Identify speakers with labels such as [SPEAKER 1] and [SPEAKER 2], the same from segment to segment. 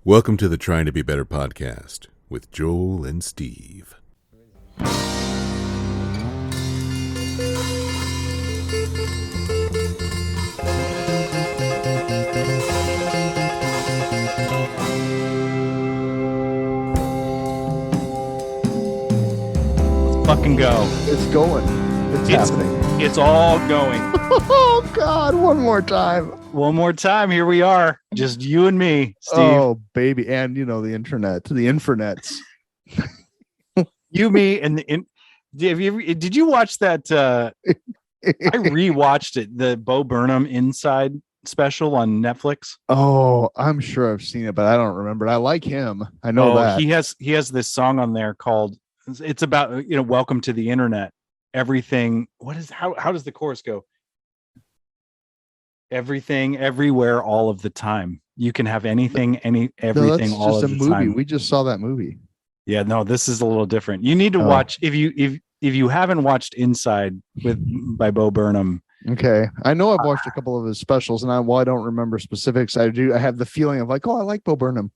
[SPEAKER 1] Welcome to the Trying to Be Better podcast with Joel and Steve.
[SPEAKER 2] Fucking go.
[SPEAKER 3] It's going. It's happening.
[SPEAKER 2] It's all going.
[SPEAKER 3] Oh, God. One more time.
[SPEAKER 2] One more time. Here we are. Just you and me, Steve.
[SPEAKER 3] Oh, baby. And, the internet. The infernets.
[SPEAKER 2] You, me, and did you watch that? I rewatched it. The Bo Burnham Inside special on Netflix.
[SPEAKER 3] Oh, I'm sure I've seen it, but I don't remember. I like him. I know that.
[SPEAKER 2] He has this song on there called, it's about, welcome to the internet. Everything. How does the chorus go? Everything, everywhere, all of the time. You can have anything, everything, all of the time. That's just a movie.
[SPEAKER 3] We just saw that movie.
[SPEAKER 2] Yeah, no, this is a little different. You need to watch if you haven't watched Inside by Bo Burnham.
[SPEAKER 3] Okay, I know I've watched a couple of his specials, and while I don't remember specifics, I have the feeling of like, I like Bo Burnham.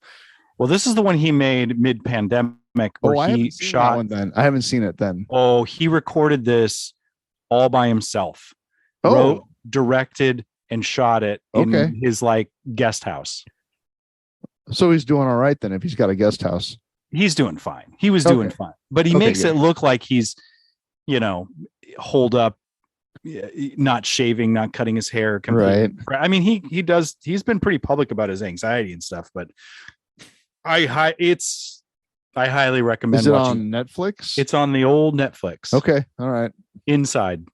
[SPEAKER 2] Well, this is the one he made mid-pandemic where he shot.
[SPEAKER 3] I haven't seen it then.
[SPEAKER 2] Oh, he recorded this all by himself. Wrote, directed, and shot it in his guest house.
[SPEAKER 3] So he's doing all right then if he's got a guest house.
[SPEAKER 2] He's doing fine. He was doing fine. But he makes it look like he's, holed up, not shaving, not cutting his hair completely. Right. I mean, he's been pretty public about his anxiety and stuff, but I highly recommend.
[SPEAKER 3] Is it on Netflix?
[SPEAKER 2] It's on the old Netflix.
[SPEAKER 3] Okay. All right.
[SPEAKER 2] Inside.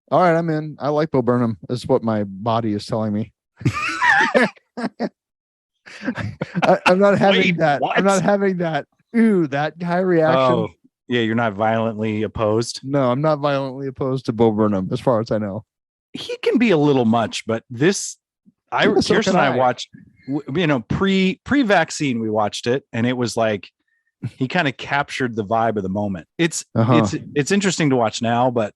[SPEAKER 3] All right, I'm in. I like Bo Burnham. That's what my body is telling me. I'm not having that. What? I'm not having that. Ooh, that guy reaction. Oh,
[SPEAKER 2] yeah, you're not violently opposed.
[SPEAKER 3] No, I'm not violently opposed to Bo Burnham, as far as I know.
[SPEAKER 2] He can be a little much, but Kirsten and I watched. Pre-vaccine, we watched it, and it was like he kind of captured the vibe of the moment. It's interesting to watch now, but.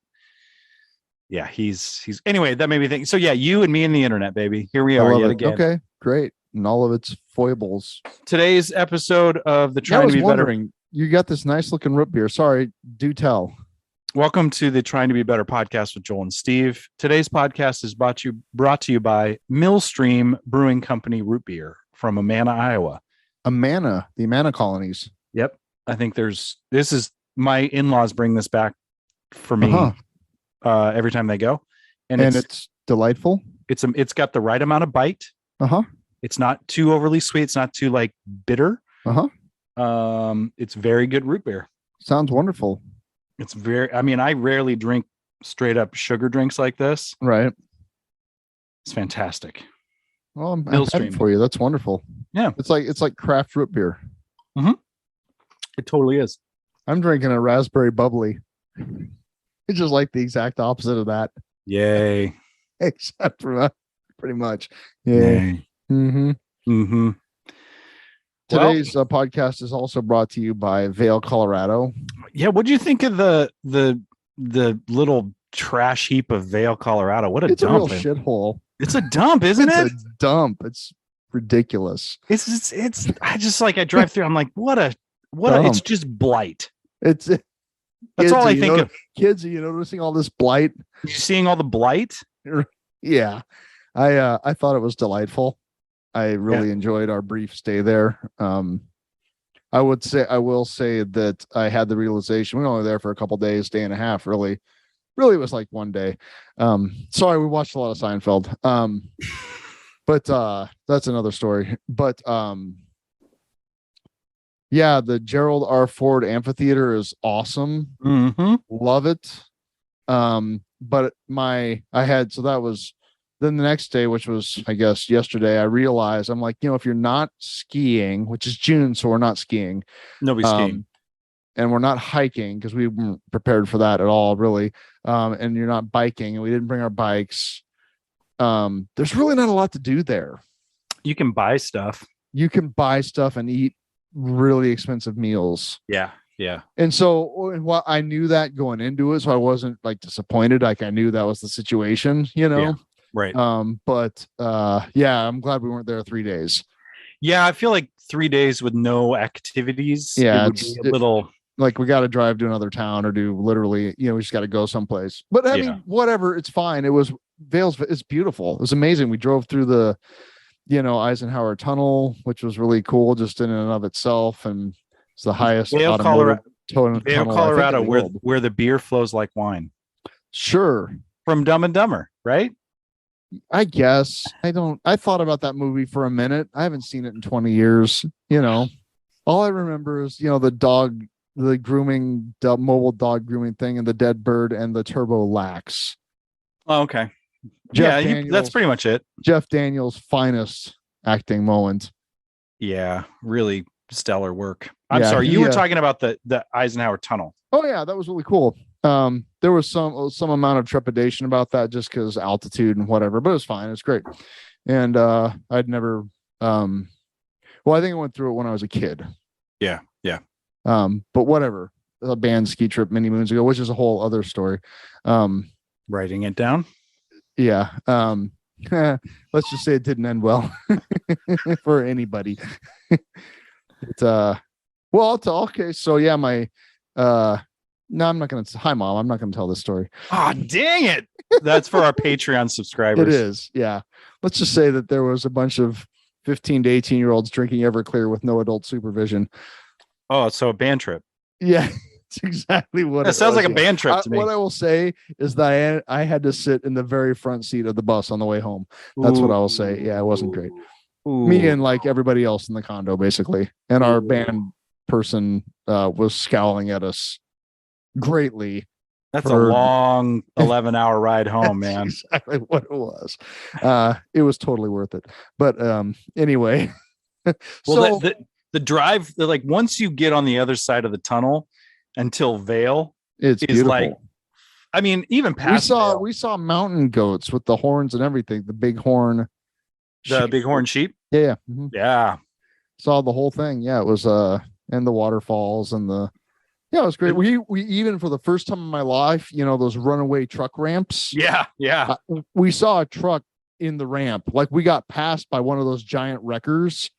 [SPEAKER 2] Yeah, he's anyway, that made me think. So yeah, you and me and the internet, baby. Here we are yet again.
[SPEAKER 3] Okay, great. And all of its foibles.
[SPEAKER 2] Today's episode of the Trying to Be Better.
[SPEAKER 3] You got this nice looking root beer. Sorry, do tell.
[SPEAKER 2] Welcome to the Trying to Be Better podcast with Joel and Steve. Today's podcast is brought to you by Millstream Brewing Company root beer from Amana, Iowa.
[SPEAKER 3] The Amana colonies.
[SPEAKER 2] Yep. I think my in-laws bring this back for me. Every time they go, and it's delightful. It's got the right amount of bite. It's not too overly sweet. It's not too bitter. It's very good root beer.
[SPEAKER 3] Sounds wonderful.
[SPEAKER 2] It's I rarely drink straight up sugar drinks like this.
[SPEAKER 3] Right.
[SPEAKER 2] It's fantastic.
[SPEAKER 3] Well, I'm happy for you. That's wonderful.
[SPEAKER 2] Yeah.
[SPEAKER 3] It's like craft root beer.
[SPEAKER 2] It totally is.
[SPEAKER 3] I'm drinking a raspberry bubbly. It's just like the exact opposite of that.
[SPEAKER 2] Yay.
[SPEAKER 3] Except for that, pretty much. Yay. Mm-hmm. Today's podcast is also brought to you by Vail, Colorado.
[SPEAKER 2] Yeah, what do you think of the little trash heap of Vail, Colorado? What a dump.
[SPEAKER 3] It's a real shithole.
[SPEAKER 2] It's a dump, isn't it?
[SPEAKER 3] It's a dump. It's ridiculous.
[SPEAKER 2] It's I just I drive through, I'm like, what a it's just blight. That's all I think of.
[SPEAKER 3] Kids, are you noticing all this blight?
[SPEAKER 2] You seeing all the blight?
[SPEAKER 3] Yeah. I thought it was delightful. I really enjoyed our brief stay there. I will say that I had the realization we were only there for a couple days, day and a half, really. Really, it was like one day. Sorry, we watched a lot of Seinfeld. But that's another story. But yeah, the Gerald R. Ford Amphitheater is awesome. Love it. But that was then the next day, which was, I guess, yesterday, I realized I'm like, if you're not skiing, which is June, so we're not skiing.
[SPEAKER 2] Nobody's skiing.
[SPEAKER 3] And we're not hiking because we weren't prepared for that at all, really. And you're not biking, and we didn't bring our bikes. There's really not a lot to do there.
[SPEAKER 2] You can buy stuff.
[SPEAKER 3] And eat really expensive meals.
[SPEAKER 2] Yeah.
[SPEAKER 3] And so while I knew that going into it, so I wasn't disappointed. I knew that was the situation,
[SPEAKER 2] Yeah, right.
[SPEAKER 3] But I'm glad we weren't there 3 days.
[SPEAKER 2] Yeah, I feel like 3 days with no activities.
[SPEAKER 3] Yeah,
[SPEAKER 2] it would be a little
[SPEAKER 3] like we got to drive to another town or do literally, we just got to go someplace. But I mean, whatever, it's fine. It was Vale's. It's beautiful. It was amazing. We drove through the, Eisenhower Tunnel, which was really cool just in and of itself, and it's the highest
[SPEAKER 2] Vale,
[SPEAKER 3] automotive
[SPEAKER 2] Colorado, where the beer flows like wine.
[SPEAKER 3] Sure,
[SPEAKER 2] from Dumb and Dumber, right?
[SPEAKER 3] I guess. I thought about that movie for a minute. I haven't seen it in 20 years. All I remember is, the grooming, mobile dog grooming thing, and the dead bird and the turbo lax.
[SPEAKER 2] Oh, okay. That's pretty much it.
[SPEAKER 3] Jeff Daniels' finest acting moment.
[SPEAKER 2] Yeah, really stellar work. I'm sorry, you were talking about the Eisenhower Tunnel.
[SPEAKER 3] Oh yeah, that was really cool. There was some amount of trepidation about that just because altitude and whatever, but it was fine. It's great. And I'd never I think I went through it when I was a kid.
[SPEAKER 2] Yeah.
[SPEAKER 3] But whatever. A band ski trip many moons ago, which is a whole other story.
[SPEAKER 2] Writing it down.
[SPEAKER 3] Yeah. Let's just say it didn't end well for anybody. Okay. So yeah, no, I'm not going to. Hi, Mom. I'm not going to tell this story.
[SPEAKER 2] Oh, dang it. That's for our Patreon subscribers.
[SPEAKER 3] It is. Yeah. Let's just say that there was a bunch of 15 to 18-year-olds drinking Everclear with no adult supervision.
[SPEAKER 2] Oh, so a band trip.
[SPEAKER 3] Yeah. It's exactly what it
[SPEAKER 2] sounds like a band trip to me.
[SPEAKER 3] What I will say is that I had to sit in the very front seat of the bus on the way home. That's what I will say. Yeah, it wasn't great. Me and like everybody else in the condo, basically. And our band person was scowling at us greatly.
[SPEAKER 2] That's a long 11-hour ride home, man.
[SPEAKER 3] Exactly what it was. It was totally worth it. But anyway.
[SPEAKER 2] Well, the drive, like once you get on the other side of the tunnel until Vale,
[SPEAKER 3] it's beautiful.
[SPEAKER 2] Like, I mean, even past
[SPEAKER 3] we saw mountain goats with the horns and everything. The big horn.
[SPEAKER 2] Big horn sheep.
[SPEAKER 3] Yeah. Mm-hmm.
[SPEAKER 2] Yeah.
[SPEAKER 3] Saw the whole thing. Yeah, it was and the waterfalls and it was great. We even for the first time in my life, those runaway truck ramps.
[SPEAKER 2] Yeah.
[SPEAKER 3] We saw a truck in the ramp. Like we got passed by one of those giant wreckers.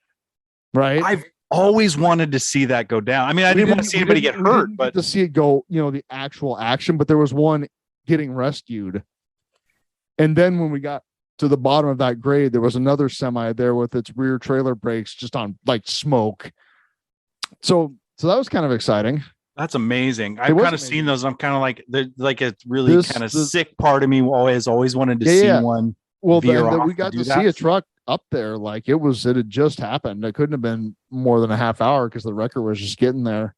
[SPEAKER 3] Right.
[SPEAKER 2] I've always wanted to see that go down. I mean, I didn't want to see anybody get hurt, but
[SPEAKER 3] to see it go, the actual action, but there was one getting rescued. And then when we got to the bottom of that grade, there was another semi there with its rear trailer brakes just on like smoke. So that was kind of exciting.
[SPEAKER 2] That's amazing. I've kind of seen those. I'm kind of like a really kind of sick part of me always wanted to see one.
[SPEAKER 3] Well, then we got to see a truck up there. Like it had just happened. It couldn't have been more than a half hour because the wrecker was just getting there.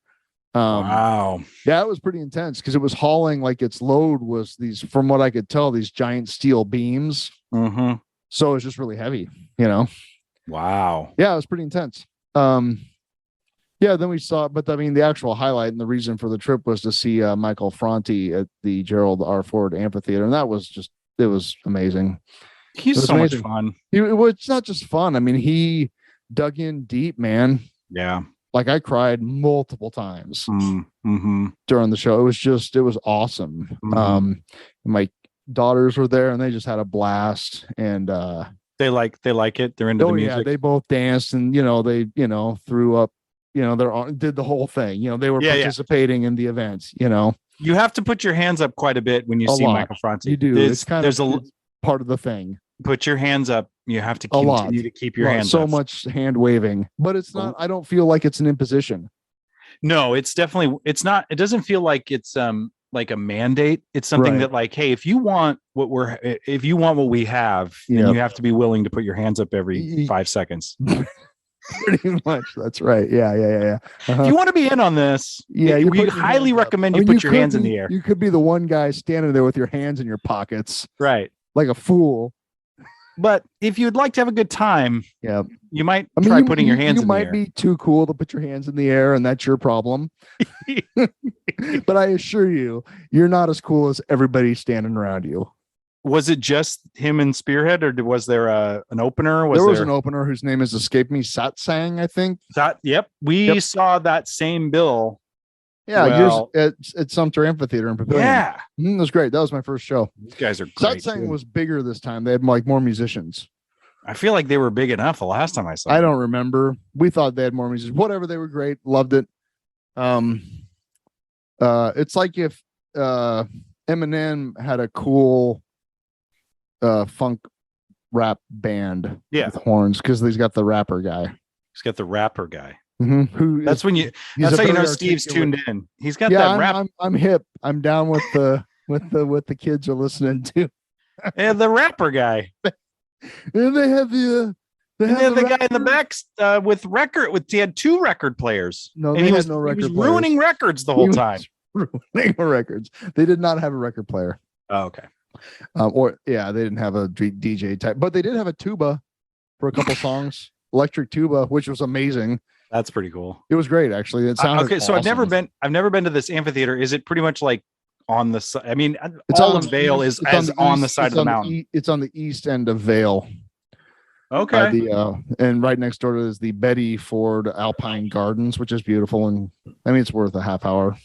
[SPEAKER 2] Wow.
[SPEAKER 3] Yeah, it was pretty intense because it was hauling, like its load was these, from what I could tell, these giant steel beams.
[SPEAKER 2] Mm-hmm.
[SPEAKER 3] So it was just really heavy,
[SPEAKER 2] Wow.
[SPEAKER 3] Yeah, it was pretty intense. Yeah, then we saw, but I mean, the actual highlight and the reason for the trip was to see Michael Franti at the Gerald R. Ford Amphitheater. And that was it was amazing.
[SPEAKER 2] He's so much fun.
[SPEAKER 3] It's not just fun. I mean, he dug in deep, man.
[SPEAKER 2] Yeah.
[SPEAKER 3] Like I cried multiple times
[SPEAKER 2] mm-hmm.
[SPEAKER 3] during the show. It was awesome.
[SPEAKER 2] Mm-hmm.
[SPEAKER 3] My daughters were there and they just had a blast. And
[SPEAKER 2] they like it. They're into the music.
[SPEAKER 3] Yeah, they both danced and they threw up. Did the whole thing. They were participating in the events.
[SPEAKER 2] You have to put your hands up quite a bit when you see Michael Franti.
[SPEAKER 3] You do. It's part of the thing.
[SPEAKER 2] Put your hands up. You have to continue to keep your hands up.
[SPEAKER 3] So much hand waving, but it's not. I don't feel like it's an imposition.
[SPEAKER 2] No, it's definitely. It's not. It doesn't feel like it's like a mandate. It's something that like, hey, if you want what we have, then you have to be willing to put your hands up every 5 seconds.
[SPEAKER 3] Pretty much. That's right. Yeah.
[SPEAKER 2] If you want to be in on this, we highly recommend you put your hands in the air.
[SPEAKER 3] You could be the one guy standing there with your hands in your pockets,
[SPEAKER 2] right,
[SPEAKER 3] like a fool.
[SPEAKER 2] But if you'd like to have a good time, you might
[SPEAKER 3] try
[SPEAKER 2] putting your hands in the air.
[SPEAKER 3] You might be too cool to put your hands in the air, and that's your problem. But I assure you, you're not as cool as everybody standing around you.
[SPEAKER 2] Was it just him and Spearhead, or was there an opener?
[SPEAKER 3] There was an opener whose name has escaped me. Satsang, I think.
[SPEAKER 2] Yep. We saw that same bill.
[SPEAKER 3] Yeah, at Sumter Amphitheater in Pavilion.
[SPEAKER 2] Yeah.
[SPEAKER 3] It was great. That was my first show.
[SPEAKER 2] These guys are great.
[SPEAKER 3] Satsang was bigger this time. They had like more musicians.
[SPEAKER 2] I feel like they were big enough the last time I saw them.
[SPEAKER 3] I don't remember. We thought they had more music. Whatever, they were great. Loved it. It's like if Eminem had a cool funk rap band with horns, because he's got the rapper guy.
[SPEAKER 2] He's got the rapper guy.
[SPEAKER 3] Mm-hmm.
[SPEAKER 2] That's how you know Steve's tuned in. He's got that rap.
[SPEAKER 3] I'm hip. I'm down with what the kids are listening to.
[SPEAKER 2] And the rapper guy.
[SPEAKER 3] And they have the
[SPEAKER 2] guy in the back he had 2 record players.
[SPEAKER 3] No,
[SPEAKER 2] and
[SPEAKER 3] he had no record players.
[SPEAKER 2] He was ruining records the whole time.
[SPEAKER 3] Ruining records. They did not have a record player.
[SPEAKER 2] Oh, okay.
[SPEAKER 3] They didn't have a DJ type, but they did have a tuba for a couple songs, electric tuba, which was amazing.
[SPEAKER 2] That's pretty cool.
[SPEAKER 3] It was great, actually. It sounded
[SPEAKER 2] okay. So
[SPEAKER 3] awesome.
[SPEAKER 2] I've never been to this amphitheater. Is it pretty much like on the side? I mean, it's all of Vail is on the side of the mountain.
[SPEAKER 3] It's on the east end of Vail.
[SPEAKER 2] Okay.
[SPEAKER 3] And right next door is the Betty Ford Alpine Gardens, which is beautiful, and I mean it's worth a half hour.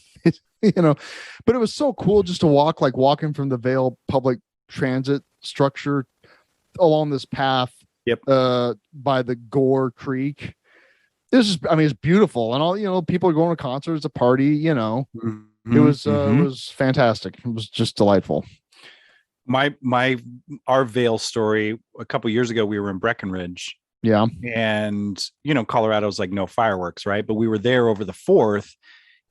[SPEAKER 3] But it was so cool just to walking from the Vail public transit structure along this path.
[SPEAKER 2] Yep.
[SPEAKER 3] By the Gore Creek. It's beautiful, and all people are going to concerts, a party.
[SPEAKER 2] Mm-hmm.
[SPEAKER 3] It was fantastic. It was just delightful.
[SPEAKER 2] Our Vail story, a couple years ago, we were in Breckenridge.
[SPEAKER 3] Yeah.
[SPEAKER 2] And Colorado's like no fireworks, right? But we were there over the 4th,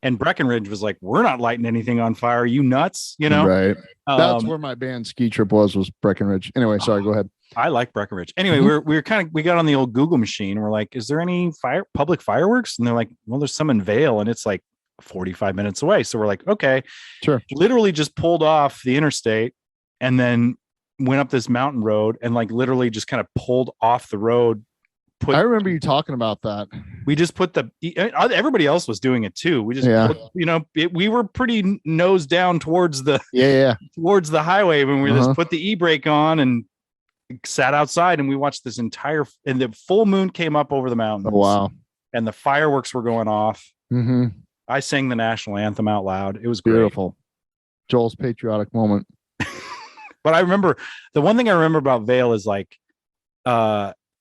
[SPEAKER 2] and Breckenridge was like, we're not lighting anything on fire. Are you nuts?
[SPEAKER 3] Right. That's where my band Ski Trip was Breckenridge. Anyway, sorry, go ahead.
[SPEAKER 2] I like Breckenridge. Anyway, we got on the old Google machine. We're like, is there any public fireworks? And they're like, well, there's some in Vail, and it's like 45 minutes away. So we're like, okay,
[SPEAKER 3] sure.
[SPEAKER 2] Literally just pulled off the interstate and then went up this mountain road and literally just kind of pulled off the road.
[SPEAKER 3] I remember you talking about that.
[SPEAKER 2] We just put everybody else was doing it too. We just, we were pretty nose down towards the towards the highway when we just put the e-brake on and sat outside, and we watched this and the full moon came up over the mountains.
[SPEAKER 3] Oh, wow.
[SPEAKER 2] And the fireworks were going off.
[SPEAKER 3] Mm-hmm.
[SPEAKER 2] I sang the national anthem out loud. It was great.
[SPEAKER 3] Beautiful. Joel's patriotic moment.
[SPEAKER 2] But I remember the one thing I remember about Vail is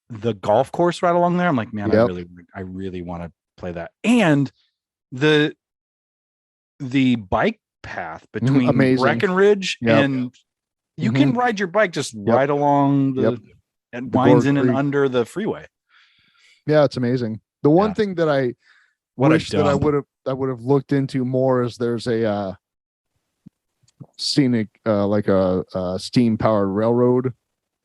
[SPEAKER 2] the golf course right along there. I'm like, man, I really want to play that. And the bike path between Breckenridge and you can ride your bike just right along and winds in and under the freeway.
[SPEAKER 3] Yeah, it's amazing. The one thing that I wish that I would have looked into more is there's a scenic like a steam powered railroad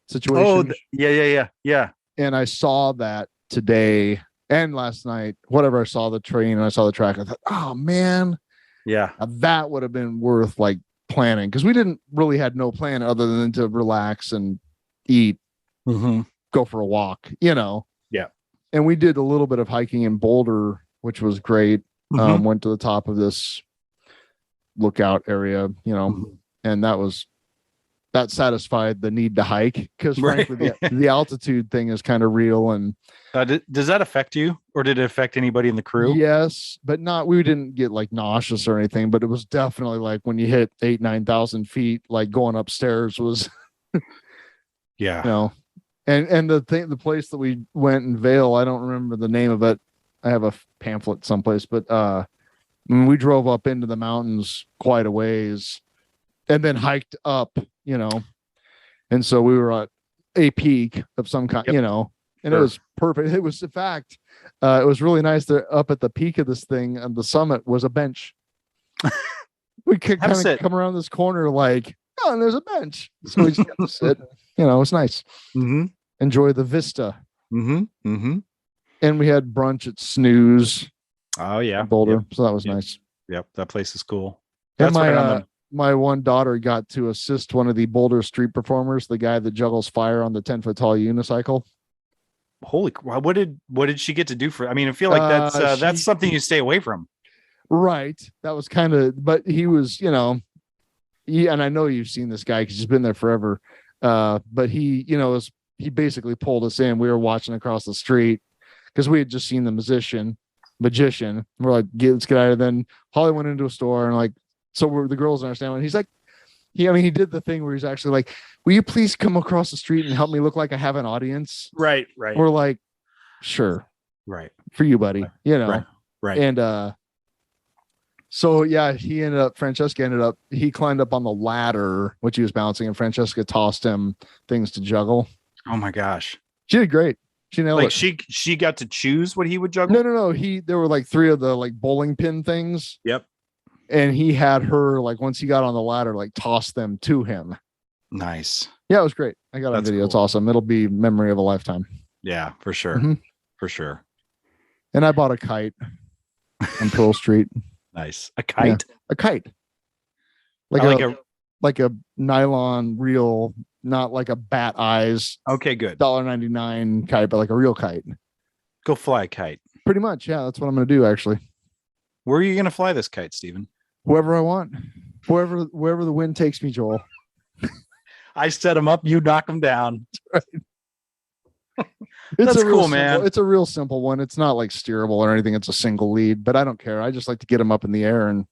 [SPEAKER 3] situation.
[SPEAKER 2] Oh, yeah.
[SPEAKER 3] And I saw that today and last night. Whatever, I saw the train and I saw the track. I thought, oh man, that would have been worth planning, because we didn't really had no plan other than to relax and eat, go for a walk, and we did a little bit of hiking in Boulder, which was great. Went to the top of this lookout area, and that satisfied the need to hike, because frankly the altitude thing is kind of real. And
[SPEAKER 2] does that affect you, or did it affect anybody in the crew?
[SPEAKER 3] Yes, but we didn't get nauseous or anything, but it was definitely when you hit 8,000-9,000 feet, going upstairs was and the place that we went in Vail, I don't remember the name of it. I have a pamphlet someplace, but we drove up into the mountains quite a ways and then hiked up, and so we were at a peak of some kind, and it was perfect. It was, in fact, it was really nice that up at the peak of this thing, and the summit was a bench. We could kind of come around this corner and there's a bench. So we just got to sit. It was nice. Enjoy the vista. And we had brunch at Snooze.
[SPEAKER 2] Oh, yeah.
[SPEAKER 3] Boulder. So that was nice.
[SPEAKER 2] Yep. That place is cool.
[SPEAKER 3] That's my one daughter got to assist one of the Boulder street performers, the guy that juggles fire on the 10-foot tall unicycle.
[SPEAKER 2] Holy, what did she get to do for? I mean, I feel like that's something you stay away from.
[SPEAKER 3] Right. That was kind of, but he was, and I know you've seen this guy because he's been there forever. But he, he basically pulled us in. We were watching across the street because we had just seen the magician. We're like, let's get out of there. Then Holly went into a store and so the girls understand. And he's like, he did the thing where he's actually like, will you please come across the street and help me look like I have an audience?
[SPEAKER 2] Right.
[SPEAKER 3] We're like, sure.
[SPEAKER 2] Right.
[SPEAKER 3] For you, buddy.
[SPEAKER 2] Right.
[SPEAKER 3] And so yeah, Francesca he climbed up on the ladder, which he was bouncing, and Francesca tossed him things to juggle.
[SPEAKER 2] Oh my gosh.
[SPEAKER 3] She did great. She nailed it.
[SPEAKER 2] She got to choose what he would juggle?
[SPEAKER 3] No. There were like 3 of the like bowling pin things.
[SPEAKER 2] Yep.
[SPEAKER 3] And he had her, like, once he got on the ladder, like toss them to him.
[SPEAKER 2] Nice.
[SPEAKER 3] Yeah, it was great. I got on video. Cool. It's awesome. It'll be memory of a lifetime.
[SPEAKER 2] Yeah, for sure.
[SPEAKER 3] Mm-hmm.
[SPEAKER 2] For sure.
[SPEAKER 3] And I bought a kite on Pearl Street.
[SPEAKER 2] Nice. A kite?
[SPEAKER 3] Yeah, a kite. Like a nylon reel, not like a bat eyes.
[SPEAKER 2] Okay, good.
[SPEAKER 3] $1.99 kite, but like a real kite.
[SPEAKER 2] Go fly a kite.
[SPEAKER 3] Pretty much, yeah. That's what I'm going to do, actually.
[SPEAKER 2] Where are you going to fly this kite, Stephen?
[SPEAKER 3] Wherever I want. Wherever the wind takes me, Joel.
[SPEAKER 2] I set them up, you knock them down.
[SPEAKER 3] That's right. That's cool, man. It's a real simple one. It's not like steerable or anything. It's a single lead, but I don't care. I just like to get them up in the air. And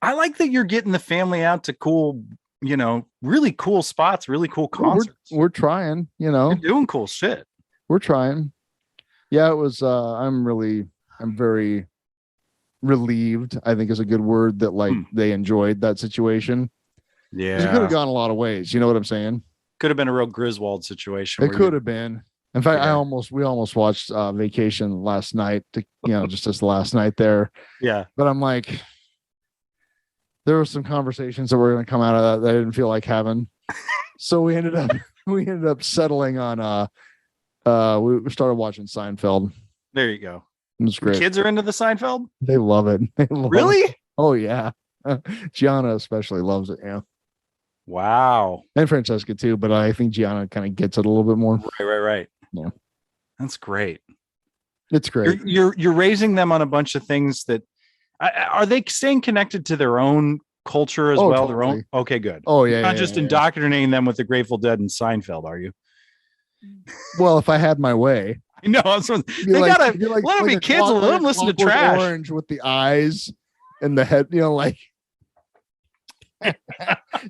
[SPEAKER 2] I like that you're getting the family out to cool, really cool spots, really cool concerts.
[SPEAKER 3] We're trying, You're
[SPEAKER 2] doing cool shit.
[SPEAKER 3] We're trying. Yeah, it was, I'm very relieved, I think is a good word, that like they enjoyed that situation.
[SPEAKER 2] Yeah.
[SPEAKER 3] It could have gone a lot of ways. You know what I'm saying?
[SPEAKER 2] Could have been a real Griswold situation.
[SPEAKER 3] It could have been. In fact, we almost watched Vacation last night to, just as the last night there.
[SPEAKER 2] Yeah.
[SPEAKER 3] But I'm like, there were some conversations that were going to come out of that I didn't feel like having. So we ended up settling on, we started watching Seinfeld.
[SPEAKER 2] There you go.
[SPEAKER 3] It was great.
[SPEAKER 2] The kids are into the Seinfeld?
[SPEAKER 3] They love it.
[SPEAKER 2] Really?
[SPEAKER 3] It. Oh yeah. Gianna especially loves it. Yeah.
[SPEAKER 2] Wow.
[SPEAKER 3] And Francesca too, but I think Gianna kind of gets it a little bit more.
[SPEAKER 2] Right.
[SPEAKER 3] Yeah.
[SPEAKER 2] That's great.
[SPEAKER 3] It's great.
[SPEAKER 2] You're raising them on a bunch of things that are they staying connected to their own culture as well?
[SPEAKER 3] Totally.
[SPEAKER 2] Their own. Okay, good.
[SPEAKER 3] Oh yeah.
[SPEAKER 2] You're not just indoctrinating them with the Grateful Dead and Seinfeld, are you?
[SPEAKER 3] Well, if I had my way.
[SPEAKER 2] No, they gotta let them be kids and let them listen to trash.
[SPEAKER 3] Orange with the eyes and the head, like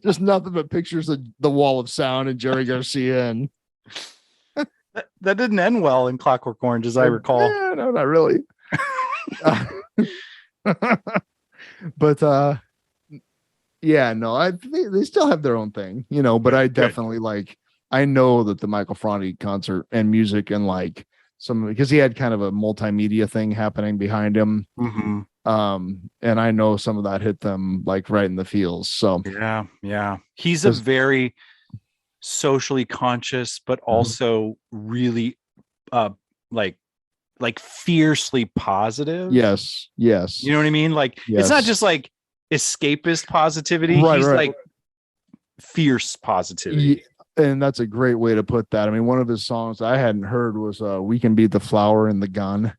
[SPEAKER 3] just nothing but pictures of the Wall of Sound and Jerry Garcia, and
[SPEAKER 2] that didn't end well in Clockwork Orange, as I recall.
[SPEAKER 3] Yeah, no, not really. But yeah, no, they still have their own thing, but I definitely I know that the Michael Franti concert and music and like because he had kind of a multimedia thing happening behind him.
[SPEAKER 2] Mm-hmm.
[SPEAKER 3] And I know some of that hit them like right in the feels. So
[SPEAKER 2] yeah. He's a very socially conscious, but also really like fiercely positive.
[SPEAKER 3] Yes.
[SPEAKER 2] You know what I mean? Like It's not just like escapist positivity.
[SPEAKER 3] Right,
[SPEAKER 2] He's
[SPEAKER 3] right.
[SPEAKER 2] like fierce positivity.
[SPEAKER 3] And that's a great way to put that. I mean, one of his songs I hadn't heard was "We Can Beat the Flower and the Gun."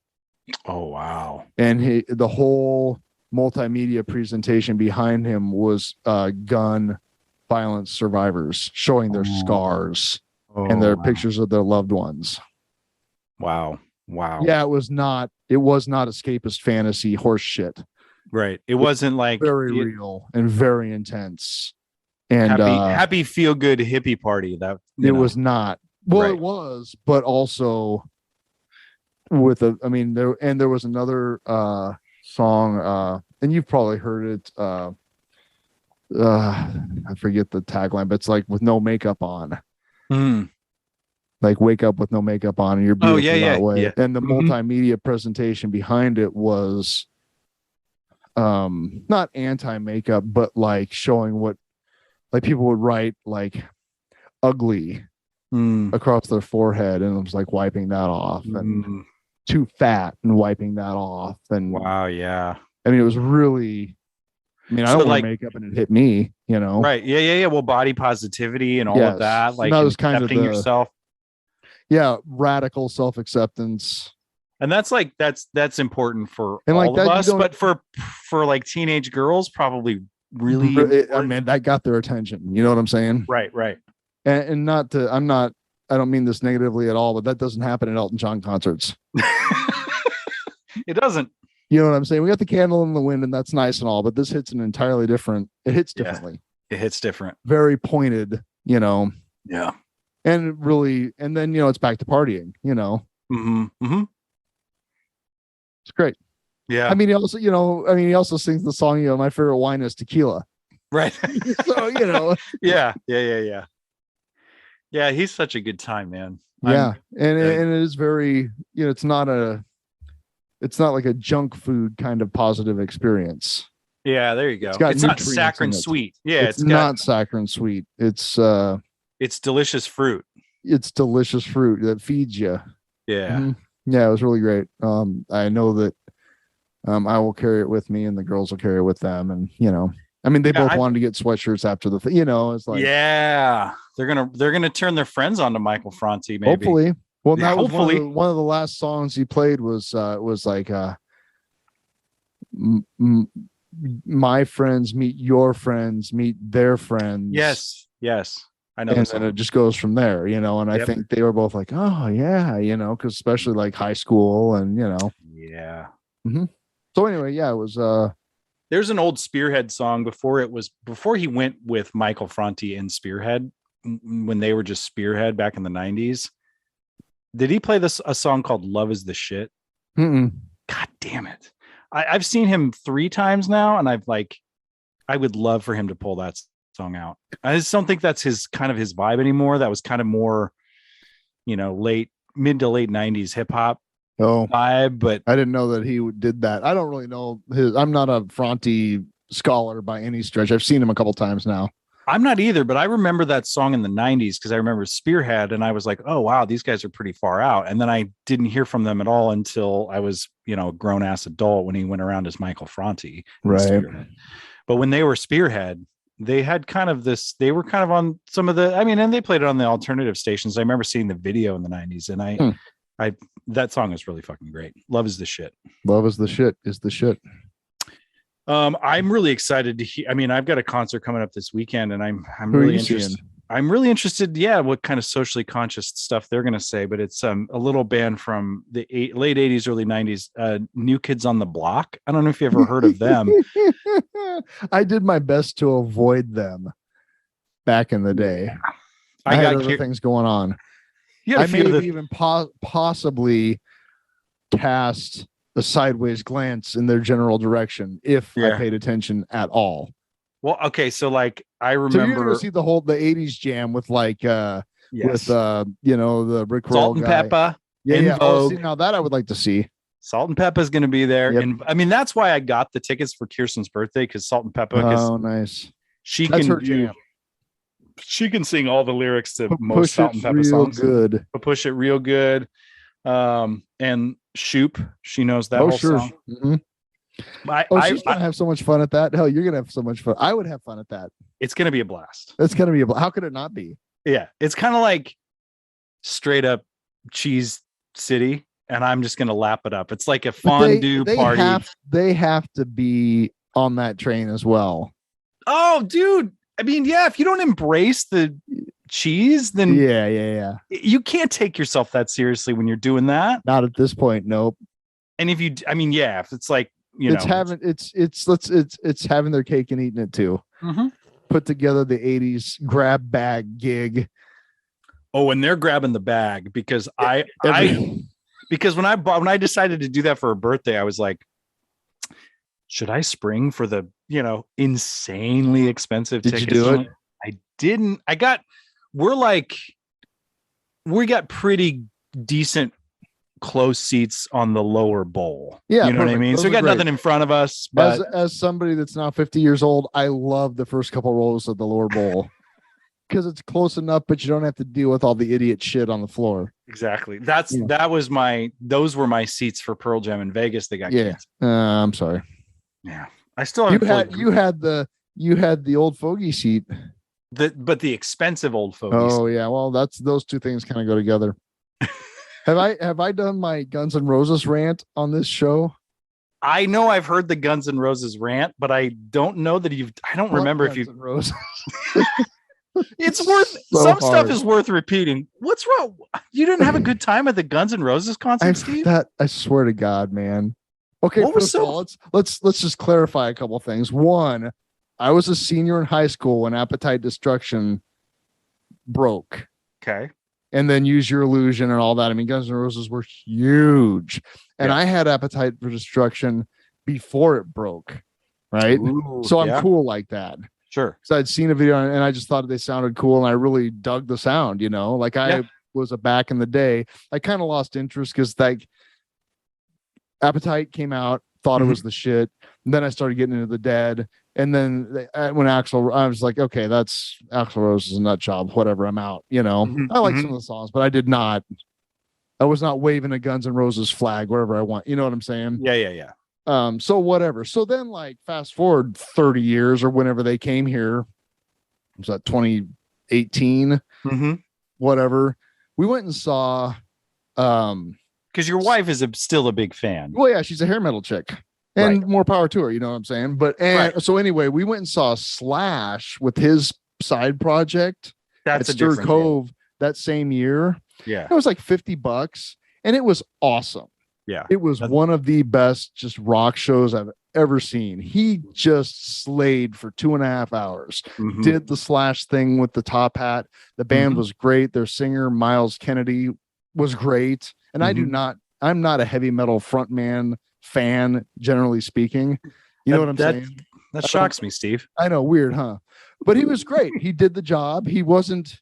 [SPEAKER 2] Oh wow!
[SPEAKER 3] And the whole multimedia presentation behind him was gun violence survivors showing their scars and their pictures of their loved ones.
[SPEAKER 2] Wow!
[SPEAKER 3] Yeah, it was not escapist fantasy horse shit.
[SPEAKER 2] Right. It wasn't like
[SPEAKER 3] very real and very intense. And
[SPEAKER 2] happy feel good hippie party. That
[SPEAKER 3] was not. Well,
[SPEAKER 2] right.
[SPEAKER 3] It was, but also there was another song, and you've probably heard it. I forget the tagline, but it's like with no makeup on. Like wake up with no makeup on, and you're beautiful that way. Yeah. And the multimedia presentation behind it was not anti-makeup, but like showing what. Like people would write like ugly across their forehead, and it was like wiping that off, and too fat and wiping that off. And
[SPEAKER 2] wow, yeah.
[SPEAKER 3] I mean, it was really. I mean, I don't wear makeup, and it hit me,
[SPEAKER 2] Right? Yeah. Well, body positivity and all of that, like
[SPEAKER 3] that was kind of
[SPEAKER 2] yourself.
[SPEAKER 3] Yeah, radical self-acceptance.
[SPEAKER 2] And that's important for all of us, but for like teenage girls, probably. Really,
[SPEAKER 3] I mean, that got their attention. You know what I'm saying?
[SPEAKER 2] Right.
[SPEAKER 3] And I don't mean this negatively at all, but that doesn't happen at Elton John concerts.
[SPEAKER 2] It doesn't.
[SPEAKER 3] You know what I'm saying? We got the Candle in the Wind, and that's nice and all, but this hits it hits differently.
[SPEAKER 2] It hits different.
[SPEAKER 3] Very pointed,
[SPEAKER 2] Yeah.
[SPEAKER 3] And really, and then, it's back to partying,
[SPEAKER 2] Mm-hmm.
[SPEAKER 3] It's great.
[SPEAKER 2] Yeah.
[SPEAKER 3] I mean, he also sings the song, my favorite wine is tequila.
[SPEAKER 2] Right.
[SPEAKER 3] So,
[SPEAKER 2] Yeah. Yeah. He's such a good time, man.
[SPEAKER 3] Yeah. And it is very, it's not like a junk food kind of positive experience.
[SPEAKER 2] Yeah. There you go.
[SPEAKER 3] It's
[SPEAKER 2] not saccharine sweet. Yeah.
[SPEAKER 3] It's not saccharine sweet. It's
[SPEAKER 2] delicious fruit.
[SPEAKER 3] It's delicious fruit that feeds you.
[SPEAKER 2] Yeah.
[SPEAKER 3] Mm-hmm. Yeah. It was really great. I know that, I will carry it with me and the girls will carry it with them. And, they both wanted to get sweatshirts after the thing, it's like,
[SPEAKER 2] yeah, they're gonna turn their friends on to Michael Franti, maybe.
[SPEAKER 3] Hopefully. Well, that was
[SPEAKER 2] hopefully
[SPEAKER 3] one of the last songs he played was like my friends meet your friends meet their friends.
[SPEAKER 2] Yes, I know.
[SPEAKER 3] And then it just goes from there, and I think they were both like, oh yeah, because especially like high school and
[SPEAKER 2] yeah.
[SPEAKER 3] Mm-hmm. So anyway, yeah, it was
[SPEAKER 2] there's an old Spearhead song before he went with Michael Franti in Spearhead, when they were just Spearhead back in the 90s. Did he play a song called Love Is the Shit?
[SPEAKER 3] Mm-mm.
[SPEAKER 2] God damn it. I've seen him 3 times now, and I would love for him to pull that song out. I just don't think that's his vibe anymore. That was kind of more, mid to late 90s hip hop vibe, but
[SPEAKER 3] I didn't know that he did that. I don't really know I'm not a Franti scholar by any stretch. I've seen him a couple times now.
[SPEAKER 2] I'm not either, but I remember that song in the 90s because I remember Spearhead, and I was like, oh wow, these guys are pretty far out. And then I didn't hear from them at all until I was, a grown ass adult when he went around as Michael Franti.
[SPEAKER 3] Right.
[SPEAKER 2] But when they were Spearhead, they had they were kind of on some of and they played it on the alternative stations. I remember seeing the video in the 90s, and that song is really fucking great. Love Is the Shit.
[SPEAKER 3] Love is the shit.
[SPEAKER 2] I'm really excited to hear. I've got a concert coming up this weekend, and I'm really interested. I'm really interested. Yeah, what kind of socially conscious stuff they're going to say? But it's a little band from the late '80s, early '90s. New Kids on the Block. I don't know if you ever heard of them.
[SPEAKER 3] I did my best to avoid them back in the day. I had other things going on. I may have even possibly cast a sideways glance in their general direction if I paid attention at all.
[SPEAKER 2] Well, okay, so like I remember, so you're
[SPEAKER 3] gonna see the 80s jam with like the Rick Roll
[SPEAKER 2] Salt and
[SPEAKER 3] guy.
[SPEAKER 2] Peppa.
[SPEAKER 3] Yeah. Oh, see, now that I would like to see.
[SPEAKER 2] Salt and Peppa is going to be there, and that's why I got the tickets for Kirsten's birthday, because Salt and Peppa.
[SPEAKER 3] Oh, nice.
[SPEAKER 2] That's her jam. She can sing all the lyrics to most Salt and Peppa songs.
[SPEAKER 3] Good.
[SPEAKER 2] But Push It Real Good. And Shoop, she knows that whole song.
[SPEAKER 3] Mm-hmm. She's gonna have so much fun at that. Hell, you're gonna have so much fun. I would have fun at that.
[SPEAKER 2] It's gonna be a blast.
[SPEAKER 3] It's gonna be how could it not be?
[SPEAKER 2] Yeah, it's kind of like straight up Cheese City, and I'm just gonna lap it up. It's like a fondue party.
[SPEAKER 3] They have to be on that train as well.
[SPEAKER 2] Oh, dude. If you don't embrace the cheese, then
[SPEAKER 3] yeah,
[SPEAKER 2] you can't take yourself that seriously when you're doing that.
[SPEAKER 3] Not at this point, nope.
[SPEAKER 2] And if you, if it's like
[SPEAKER 3] it's having their cake and eating it too.
[SPEAKER 2] Mm-hmm.
[SPEAKER 3] Put together the 80s grab bag gig.
[SPEAKER 2] Oh, and they're grabbing the bag because because when I decided to do that for a birthday, I was like, should I spring for the insanely expensive tickets?
[SPEAKER 3] Did you do it?
[SPEAKER 2] I didn't. We got pretty decent close seats on the lower bowl.
[SPEAKER 3] Yeah,
[SPEAKER 2] you know what I mean? So we got nothing in front of us. But
[SPEAKER 3] as somebody that's now 50 years old, I love the first couple rows of the lower bowl because it's close enough, but you don't have to deal with all the idiot shit on the floor.
[SPEAKER 2] Exactly. Those were my seats for Pearl Jam in Vegas. They got
[SPEAKER 3] canceled. I'm sorry.
[SPEAKER 2] Yeah, I still haven't.
[SPEAKER 3] You had the old fogey seat.
[SPEAKER 2] But the expensive old fogey.
[SPEAKER 3] Oh yeah, well those two things kind of go together. Have I done my Guns N' Roses rant on this show?
[SPEAKER 2] I know I've heard the Guns N' Roses rant, but I don't know that I don't remember if you. It's worth some hard. Stuff is worth repeating. What's wrong? You didn't have a good time at the Guns N' Roses concert, Steve?
[SPEAKER 3] I swear to God, man. Okay,
[SPEAKER 2] what was
[SPEAKER 3] let's just clarify a couple things. One, I was a senior in high school when Appetite Destruction broke.
[SPEAKER 2] Okay.
[SPEAKER 3] And then Use Your Illusion and all that. I mean, Guns N' Roses were huge. And I had Appetite for Destruction before it broke. Right.
[SPEAKER 2] Ooh,
[SPEAKER 3] so I'm cool like that.
[SPEAKER 2] Sure.
[SPEAKER 3] So I'd seen a video and I just thought they sounded cool. And I really dug the sound, like I was back in the day. I kind of lost interest because like Appetite came out, thought it was the shit. And then I started getting into the Dead. And then when I was like, okay, that's Axl Rose's nut job, whatever, I'm out, I like some of the songs, but I was not waving a Guns N' Roses flag wherever I want. You know what I'm saying?
[SPEAKER 2] Yeah.
[SPEAKER 3] So whatever. So then like fast forward 30 years or whenever they came here, was that 2018? Whatever. We went and saw,
[SPEAKER 2] because your wife is still a big fan.
[SPEAKER 3] Well, yeah, she's a hair metal chick. And more power to her, you know what I'm saying? But so anyway, we went and saw Slash with his side project
[SPEAKER 2] at
[SPEAKER 3] Stir Cove that same year.
[SPEAKER 2] Yeah.
[SPEAKER 3] It was like $50 and it was awesome.
[SPEAKER 2] Yeah.
[SPEAKER 3] It was one of the best just rock shows I've ever seen. He just slayed for 2.5 hours. Did the Slash thing with the top hat. The band was great. Their singer, Miles Kennedy, was great. And I'm not a heavy metal frontman fan, generally speaking. You know what I'm saying?
[SPEAKER 2] That shocks me, Steve.
[SPEAKER 3] I know, weird, huh? But he was great. He did the job. He wasn't,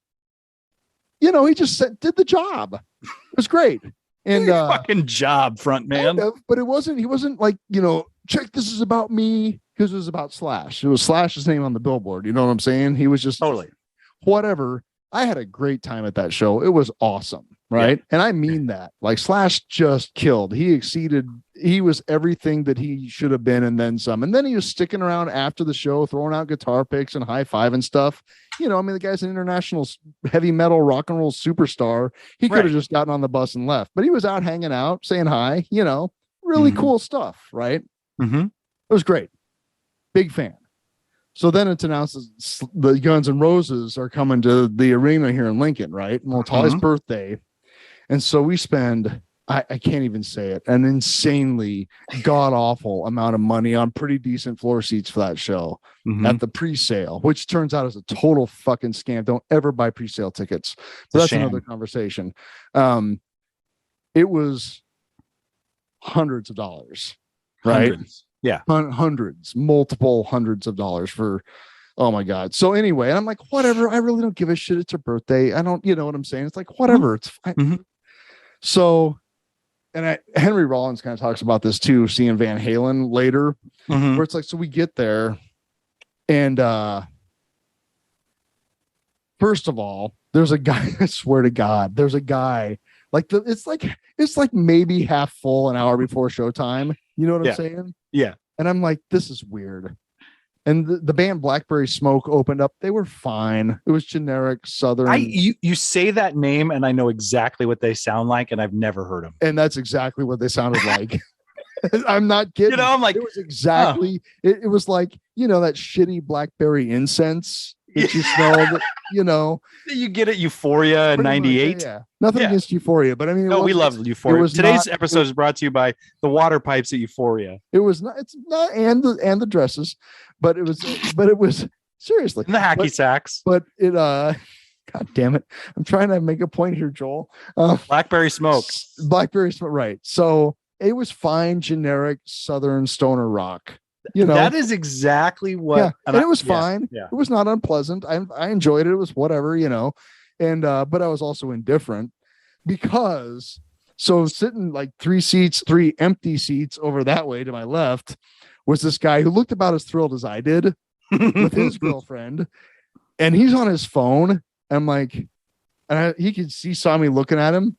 [SPEAKER 3] he just did the job. It was great. And
[SPEAKER 2] fucking job, front man.
[SPEAKER 3] But he wasn't like, check, this is about me, because it was about Slash. It was Slash's name on the billboard. You know what I'm saying? He was just
[SPEAKER 2] totally
[SPEAKER 3] whatever. I had a great time at that show. It was awesome. Right. Yeah. And I mean that. Like Slash just killed. He was everything that he should have been and then some. And then he was sticking around after the show, throwing out guitar picks and high five and stuff. The guy's an international heavy metal rock and roll superstar. He could have just gotten on the bus and left, but he was out hanging out, saying hi, really cool stuff. Right. It was great. Big fan. So then it's announced the Guns N' Roses are coming to the arena here in Lincoln. Right. Well, it's Holly's birthday. And so we spend, I can't even say it, an insanely god-awful amount of money on pretty decent floor seats for that show at the pre-sale, which turns out is a total fucking scam. Don't ever buy pre-sale tickets. So that's another conversation. It was hundreds of dollars, right?
[SPEAKER 2] Hundreds. Yeah.
[SPEAKER 3] Hundreds, multiple hundreds of dollars for, oh my God. So anyway, I'm like, whatever. I really don't give a shit. It's her birthday. I don't, you know what I'm saying? It's like, whatever. It's fine. So, and Henry Rollins kind of talks about this too, seeing Van Halen later, where it's like, so we get there and, first of all, there's a guy, I swear to God, there's a guy it's like maybe half full an hour before showtime. You know what I'm saying?
[SPEAKER 2] Yeah.
[SPEAKER 3] And I'm like, this is weird. And the band Blackberry Smoke opened up. They were fine. It was generic Southern.
[SPEAKER 2] You say that name and I know exactly what they sound like, and I've never heard them.
[SPEAKER 3] And that's exactly what they sounded like. I'm not kidding.
[SPEAKER 2] I'm like,
[SPEAKER 3] it was exactly. It was like, that shitty blackberry incense that you smelled.
[SPEAKER 2] You get at Euphoria in '98.
[SPEAKER 3] Yeah. Nothing against Euphoria, but I mean,
[SPEAKER 2] we love Euphoria. Today's episode is brought to you by the water pipes at Euphoria.
[SPEAKER 3] It was not. It's not, and the dresses, but it was seriously
[SPEAKER 2] and the hacky sacks.
[SPEAKER 3] But it God damn it! I'm trying to make a point here, Joel.
[SPEAKER 2] Blackberry Smoke.
[SPEAKER 3] Right? So it was fine, generic Southern stoner rock.
[SPEAKER 2] That is exactly what,
[SPEAKER 3] and it was fine. Yeah. It was not unpleasant. I enjoyed it. It was whatever, and but I was also indifferent because sitting like three empty seats over that way to my left was this guy who looked about as thrilled as I did with his girlfriend, and he's on his phone. I'm like, he saw me looking at him.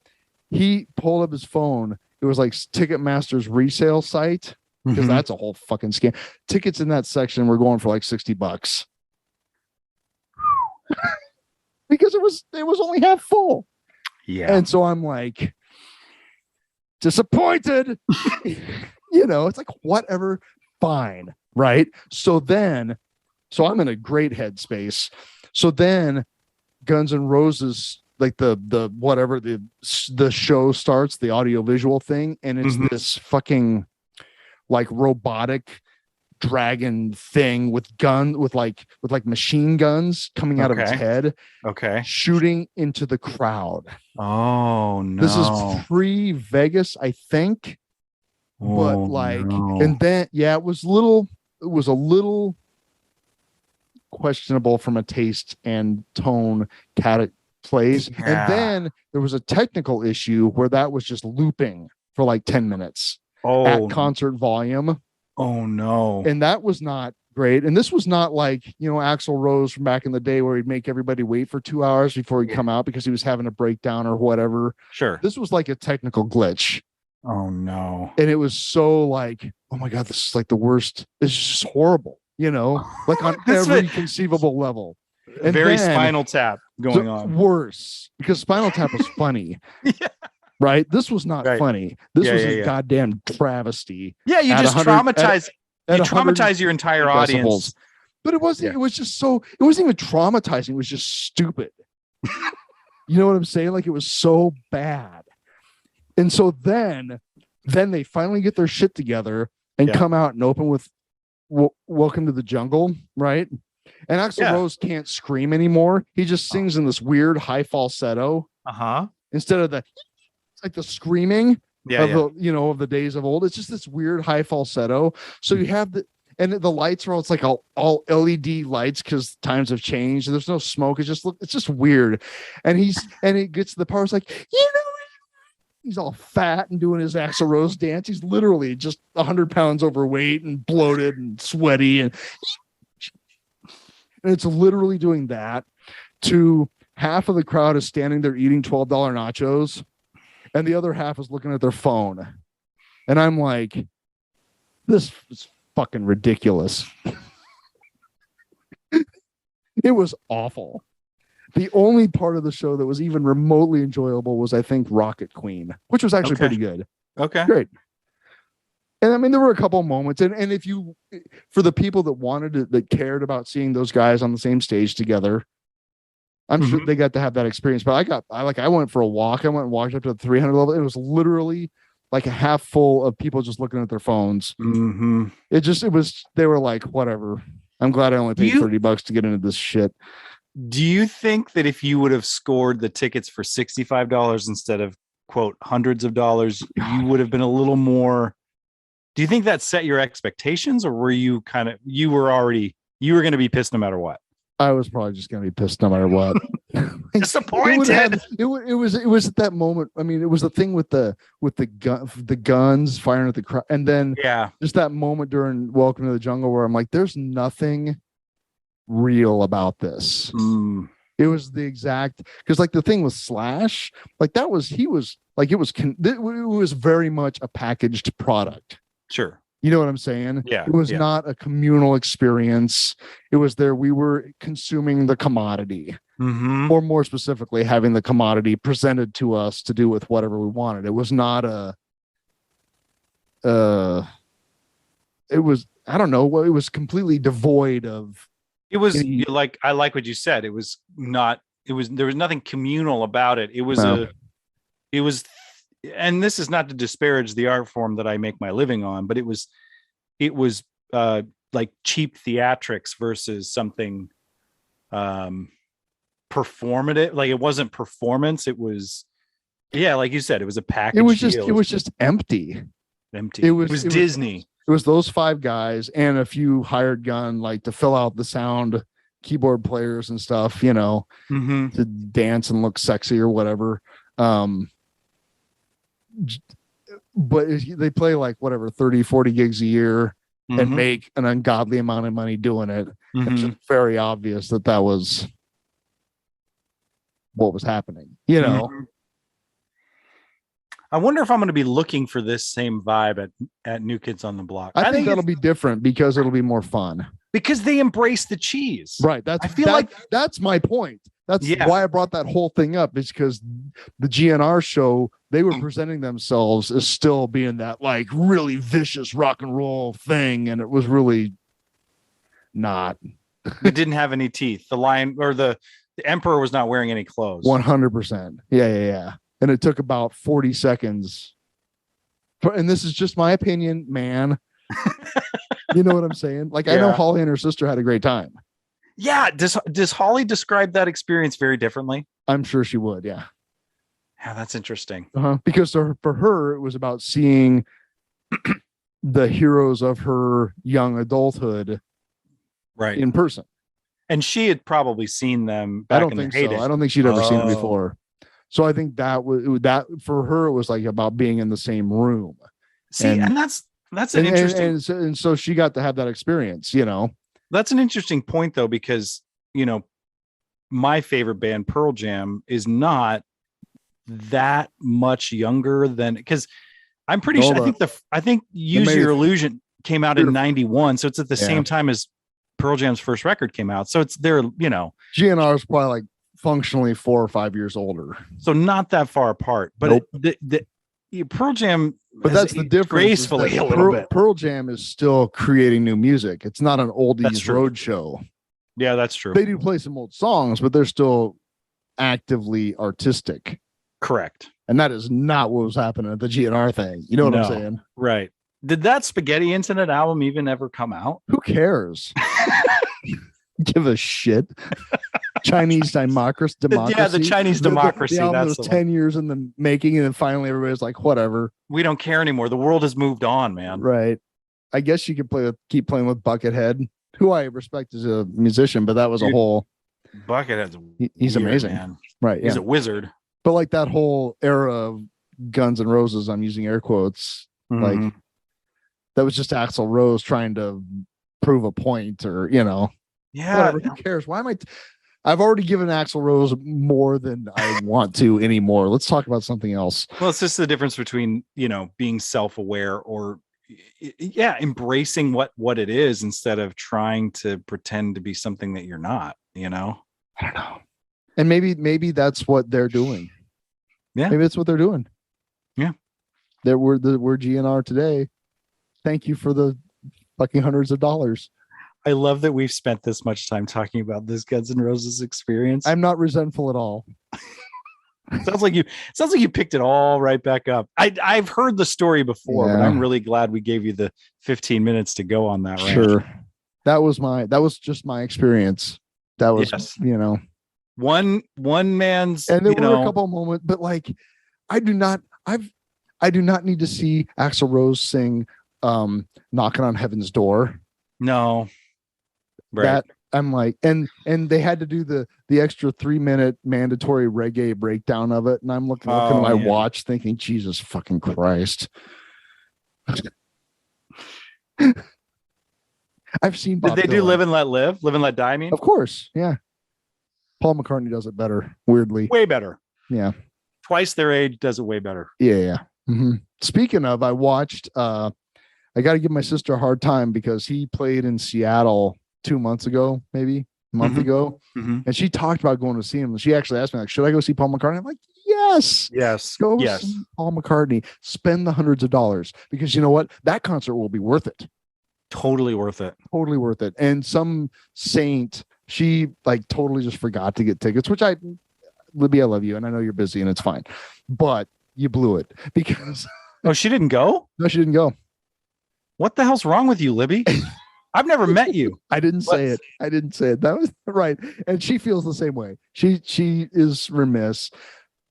[SPEAKER 3] He pulled up his phone. It was like Ticketmaster's resale site. Because that's a whole fucking scam. Tickets in that section were going for like $60 because it was only half full.
[SPEAKER 2] Yeah.
[SPEAKER 3] And so I'm like disappointed. It's like whatever, fine, right? So I'm in a great headspace. So then Guns N' Roses, like the whatever the show starts, the audio visual thing, and it's this fucking like robotic dragon thing with machine guns coming out of his head.
[SPEAKER 2] Okay.
[SPEAKER 3] Shooting into the crowd.
[SPEAKER 2] Oh no.
[SPEAKER 3] This is pre-Vegas, I think. But and then it was a little questionable from a taste and tone place. Yeah. And then there was a technical issue where that was just looping for like 10 minutes at concert volume.
[SPEAKER 2] Oh no.
[SPEAKER 3] And that was not great. And this was not like, Axl Rose from back in the day where he'd make everybody wait for 2 hours before he'd come out because he was having a breakdown or whatever.
[SPEAKER 2] Sure.
[SPEAKER 3] This was like a technical glitch.
[SPEAKER 2] Oh no.
[SPEAKER 3] And it was so like, oh my God, this is like the worst. It's just horrible, like on every conceivable level. And
[SPEAKER 2] very Spinal Tap going on.
[SPEAKER 3] Worse, because Spinal Tap was funny. Yeah. Right? This was not funny. This was a goddamn travesty.
[SPEAKER 2] Yeah, you just traumatize your entire audience.
[SPEAKER 3] But it wasn't, it was just so, it wasn't even traumatizing. It was just stupid. You know what I'm saying? Like, it was so bad. And so then they finally get their shit together and come out and open with Welcome to the Jungle, right? And Axl Rose can't scream anymore. He just sings in this weird high falsetto. Instead of the screaming of the days of old. It's just this weird high falsetto. So you have the lights are it's like all LED lights because times have changed and there's no smoke. It's just weird. And he gets to the part, it's like, he's all fat and doing his Axl Rose dance. He's literally just 100 pounds overweight and bloated and sweaty. And it's literally doing that to half of the crowd is standing there eating $12 nachos. And the other half is looking at their phone. And I'm like, this is fucking ridiculous. It was awful. The only part of the show that was even remotely enjoyable was, I think, Rocket Queen, which was actually pretty good.
[SPEAKER 2] Okay.
[SPEAKER 3] Great. And I mean, there were a couple of moments. And if for the people that cared about seeing those guys on the same stage together, I'm sure they got to have that experience. But I went for a walk. I went and walked up to the 300 level. It was literally like a half full of people just looking at their phones.
[SPEAKER 2] Mm-hmm.
[SPEAKER 3] They were like, whatever. I'm glad I only paid $30 to get into this shit.
[SPEAKER 2] Do you think that if you would have scored the tickets for $65 instead of, quote, hundreds of dollars, you would have been a little more? Do you think that set your expectations, or were you you were going to be pissed no matter what?
[SPEAKER 3] I was probably just going to be pissed no matter what.
[SPEAKER 2] Disappointed.
[SPEAKER 3] It was at that moment. I mean, it was the thing with the guns firing at the crowd, and then just that moment during Welcome to the Jungle where I'm like, there's nothing real about this. It was the exact, because like the thing with Slash, like it was very much a packaged product.
[SPEAKER 2] Sure.
[SPEAKER 3] You know what I'm saying?
[SPEAKER 2] Yeah.
[SPEAKER 3] It was not a communal experience. It was we were consuming the commodity, or more specifically, having the commodity presented to us to do with whatever we wanted. It was not it was, I don't know, it was completely devoid of.
[SPEAKER 2] It was I like what you said. There was nothing communal about it. It was and this is not to disparage the art form that I make my living on, but it was like cheap theatrics versus something performative. Like, it wasn't performance. It was, like you said, it was a package.
[SPEAKER 3] It was just empty.
[SPEAKER 2] It was Disney.
[SPEAKER 3] It was those five guys and a few hired gun, like to fill out the sound, keyboard players and stuff, to dance and look sexy or whatever. But they play like whatever 30-40 gigs a year and make an ungodly amount of money doing it. It's just very obvious that was what was happening,
[SPEAKER 2] I wonder if I'm going to be looking for this same vibe at New Kids on the Block.
[SPEAKER 3] I think that'll be different because it'll be more fun.
[SPEAKER 2] Because they embrace the cheese.
[SPEAKER 3] Right. That's my point. That's why I brought that whole thing up, is because the GNR show, they were presenting themselves as still being that like really vicious rock and roll thing. And it was really not.
[SPEAKER 2] It didn't have any teeth. The lion or the emperor was not wearing any clothes.
[SPEAKER 3] 100%. Yeah. And it took about 40 seconds. And this is just my opinion, man. You know what I'm saying? Like, I know Holly and her sister had a great time.
[SPEAKER 2] Yeah. Does Holly describe that experience very differently?
[SPEAKER 3] I'm sure she would. Yeah.
[SPEAKER 2] Yeah, that's interesting.
[SPEAKER 3] Because for her, it was about seeing the heroes of her young adulthood in person.
[SPEAKER 2] And she had probably seen them back in the heyday.
[SPEAKER 3] So. I don't think she'd ever seen them before. So I think that for her, it was like about being in the same room.
[SPEAKER 2] And that's an interesting.
[SPEAKER 3] And so she got to have that experience, you know.
[SPEAKER 2] That's an interesting point, though, because, you know, my favorite band, Pearl Jam, is not that much younger than, because I'm pretty sure I think Use Your Illusion came out in 91, so it's at the same time as Pearl Jam's first record came out. So it's their, you know,
[SPEAKER 3] GNR is probably like functionally 4 or 5 years older,
[SPEAKER 2] so not that far apart. But the Pearl Jam,
[SPEAKER 3] but that's the difference.
[SPEAKER 2] Gracefully a little bit.
[SPEAKER 3] Pearl Jam is still creating new music. It's not an oldies road show.
[SPEAKER 2] Yeah, that's true.
[SPEAKER 3] They do play some old songs, but they're still actively artistic.
[SPEAKER 2] Correct.
[SPEAKER 3] And that is not what was happening at the GNR thing. You know what I'm saying?
[SPEAKER 2] Right. Did that Spaghetti Incident album even ever come out?
[SPEAKER 3] Who cares? Give a shit. Chinese democracy.
[SPEAKER 2] Yeah, the Chinese democracy.
[SPEAKER 3] The album was 10 years in the making, and then finally everybody's like, whatever.
[SPEAKER 2] We don't care anymore. The world has moved on, man.
[SPEAKER 3] Right. I guess you could keep playing with Buckethead, who I respect as a musician, but that was a whole.
[SPEAKER 2] Buckethead's
[SPEAKER 3] he's
[SPEAKER 2] weird,
[SPEAKER 3] amazing,
[SPEAKER 2] man.
[SPEAKER 3] Right?
[SPEAKER 2] He's a wizard.
[SPEAKER 3] But like that whole era of Guns N' Roses, I'm using air quotes, like that was just Axl Rose trying to prove a point, or you know, whatever. Who cares? Why am I? I've already given Axl Rose more than I want to anymore. Let's talk about something else.
[SPEAKER 2] Well, it's just the difference between, you know, being self-aware or embracing what it is instead of trying to pretend to be something that you're not, you know.
[SPEAKER 3] I don't know. And maybe that's what they're doing. Yeah. Maybe that's what they're doing.
[SPEAKER 2] Yeah.
[SPEAKER 3] We're GNR today. Thank you for the fucking hundreds of dollars.
[SPEAKER 2] I love that we've spent this much time talking about this Guns N' Roses experience.
[SPEAKER 3] I'm not resentful at all.
[SPEAKER 2] sounds like you picked it all right back up. I've heard the story before, but I'm really glad we gave you the 15 minutes to go on that.
[SPEAKER 3] Sure. That was just my experience. That was, you know,
[SPEAKER 2] one man's,
[SPEAKER 3] and there were a couple of moments, but like, I do not need to see Axl Rose sing Knocking on Heaven's Door.
[SPEAKER 2] No. Right.
[SPEAKER 3] That I'm like, and they had to do the extra 3-minute mandatory reggae breakdown of it, and I'm looking at my watch thinking, Jesus fucking Christ. I've seen Bob
[SPEAKER 2] Did they do Live and Let Live? Live and Let Die, I mean?
[SPEAKER 3] Of course, yeah. Paul McCartney does it better, weirdly.
[SPEAKER 2] Way better.
[SPEAKER 3] Yeah.
[SPEAKER 2] Twice their age does it way better.
[SPEAKER 3] Yeah. Mm-hmm. Speaking of, I watched I got to give my sister a hard time because he played in Seattle 2 months ago, maybe a month ago. Mm-hmm. And she talked about going to see him. She actually asked me, like, should I go see Paul McCartney? I'm like, yes. Go see Paul McCartney. Spend the hundreds of dollars, because you know what? That concert will be worth it.
[SPEAKER 2] Totally worth it.
[SPEAKER 3] Totally worth it. And some saint, she like totally just forgot to get tickets, which Libby, I love you. And I know you're busy and it's fine, but you blew it because.
[SPEAKER 2] Oh, she didn't go?
[SPEAKER 3] No, she didn't go.
[SPEAKER 2] What the hell's wrong with you, Libby? I've never met you.
[SPEAKER 3] I didn't say it. That was right. And she feels the same way. She is remiss.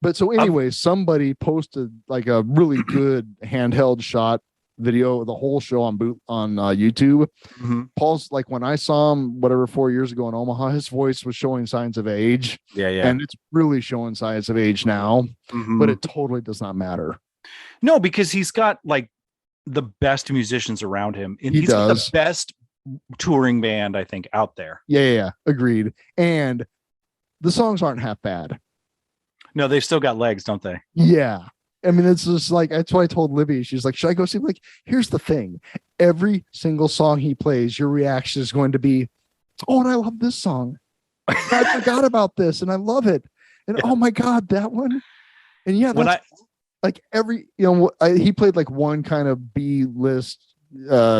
[SPEAKER 3] But so anyway, somebody posted like a really good handheld shot video of the whole show on YouTube. Mm-hmm. Paul's like, when I saw him, 4 years ago in Omaha, his voice was showing signs of age.
[SPEAKER 2] Yeah.
[SPEAKER 3] And it's really showing signs of age now, but it totally does not matter.
[SPEAKER 2] No, because he's got like the best musicians around him, and he's got the best touring band, I think, out there.
[SPEAKER 3] Yeah. Agreed. And the songs aren't half bad.
[SPEAKER 2] No, they've still got legs, don't they?
[SPEAKER 3] Yeah. I mean, it's just like, that's what I told Libby. She's like, should I go see him? Like, here's the thing. Every single song he plays, your reaction is going to be, oh, and I love this song. I forgot about this and I love it. And oh my God, that one. And yeah, that's like every, he played like one kind of B-list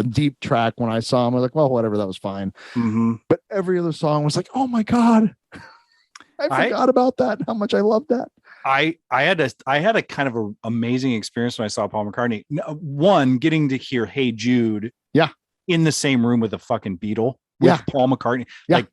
[SPEAKER 3] deep track when I saw him. I was like, well, whatever, that was fine. Mm-hmm. But every other song was like, oh my God, I forgot about that. How much I love that.
[SPEAKER 2] I had a kind of an amazing experience when I saw Paul McCartney. One, getting to hear "Hey Jude," in the same room with a fucking Beatle with Paul McCartney.
[SPEAKER 3] Yeah.
[SPEAKER 2] Like,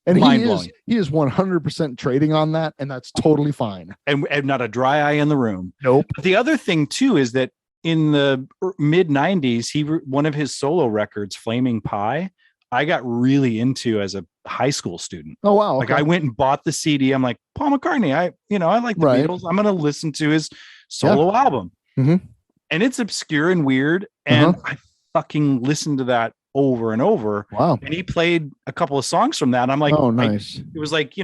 [SPEAKER 3] and
[SPEAKER 2] mind blowing.
[SPEAKER 3] He is 100% trading on that, and that's totally fine.
[SPEAKER 2] And not a dry eye in the room.
[SPEAKER 3] Nope.
[SPEAKER 2] But the other thing too is that in the mid 90s, one of his solo records, Flaming Pie, I got really into as a high school student.
[SPEAKER 3] Oh, wow.
[SPEAKER 2] Okay. Like I went and bought the CD. I'm like, Paul McCartney, I like the Beatles. I'm going to listen to his solo album.
[SPEAKER 3] Mm-hmm.
[SPEAKER 2] And it's obscure and weird. And I fucking listened to that over and over.
[SPEAKER 3] Wow.
[SPEAKER 2] And he played a couple of songs from that. I'm like,
[SPEAKER 3] oh, nice.
[SPEAKER 2] It was like,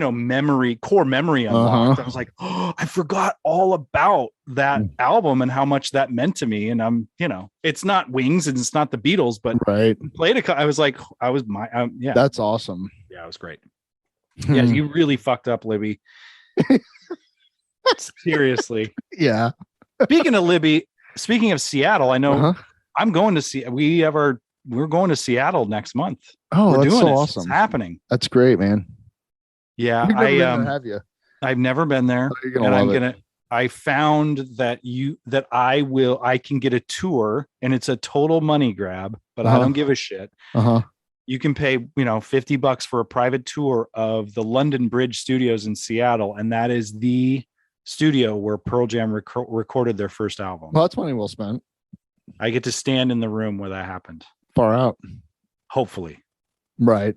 [SPEAKER 2] core memory unlocked. I was like, oh, I forgot all about that album and how much that meant to me. And I'm, it's not Wings and it's not the Beatles, but played I was like,
[SPEAKER 3] That's awesome.
[SPEAKER 2] Yeah, it was great. Yeah, you really fucked up, Libby. Seriously.
[SPEAKER 3] Yeah.
[SPEAKER 2] Speaking of Seattle, I know I'm going to see, we're going to Seattle next month.
[SPEAKER 3] Oh,
[SPEAKER 2] we're
[SPEAKER 3] that's
[SPEAKER 2] doing
[SPEAKER 3] so
[SPEAKER 2] this.
[SPEAKER 3] awesome.
[SPEAKER 2] It's happening.
[SPEAKER 3] That's great, man.
[SPEAKER 2] Yeah.
[SPEAKER 3] You've never been there, have you?
[SPEAKER 2] I've never been there. I found that I can get a tour and it's a total money grab, but I don't give a shit. You can pay, $50 for a private tour of the London Bridge Studios in Seattle. And that is the studio where Pearl Jam recorded their first album.
[SPEAKER 3] Well, that's money well spent.
[SPEAKER 2] I get to stand in the room where that happened.
[SPEAKER 3] Far out.
[SPEAKER 2] Hopefully.
[SPEAKER 3] Right.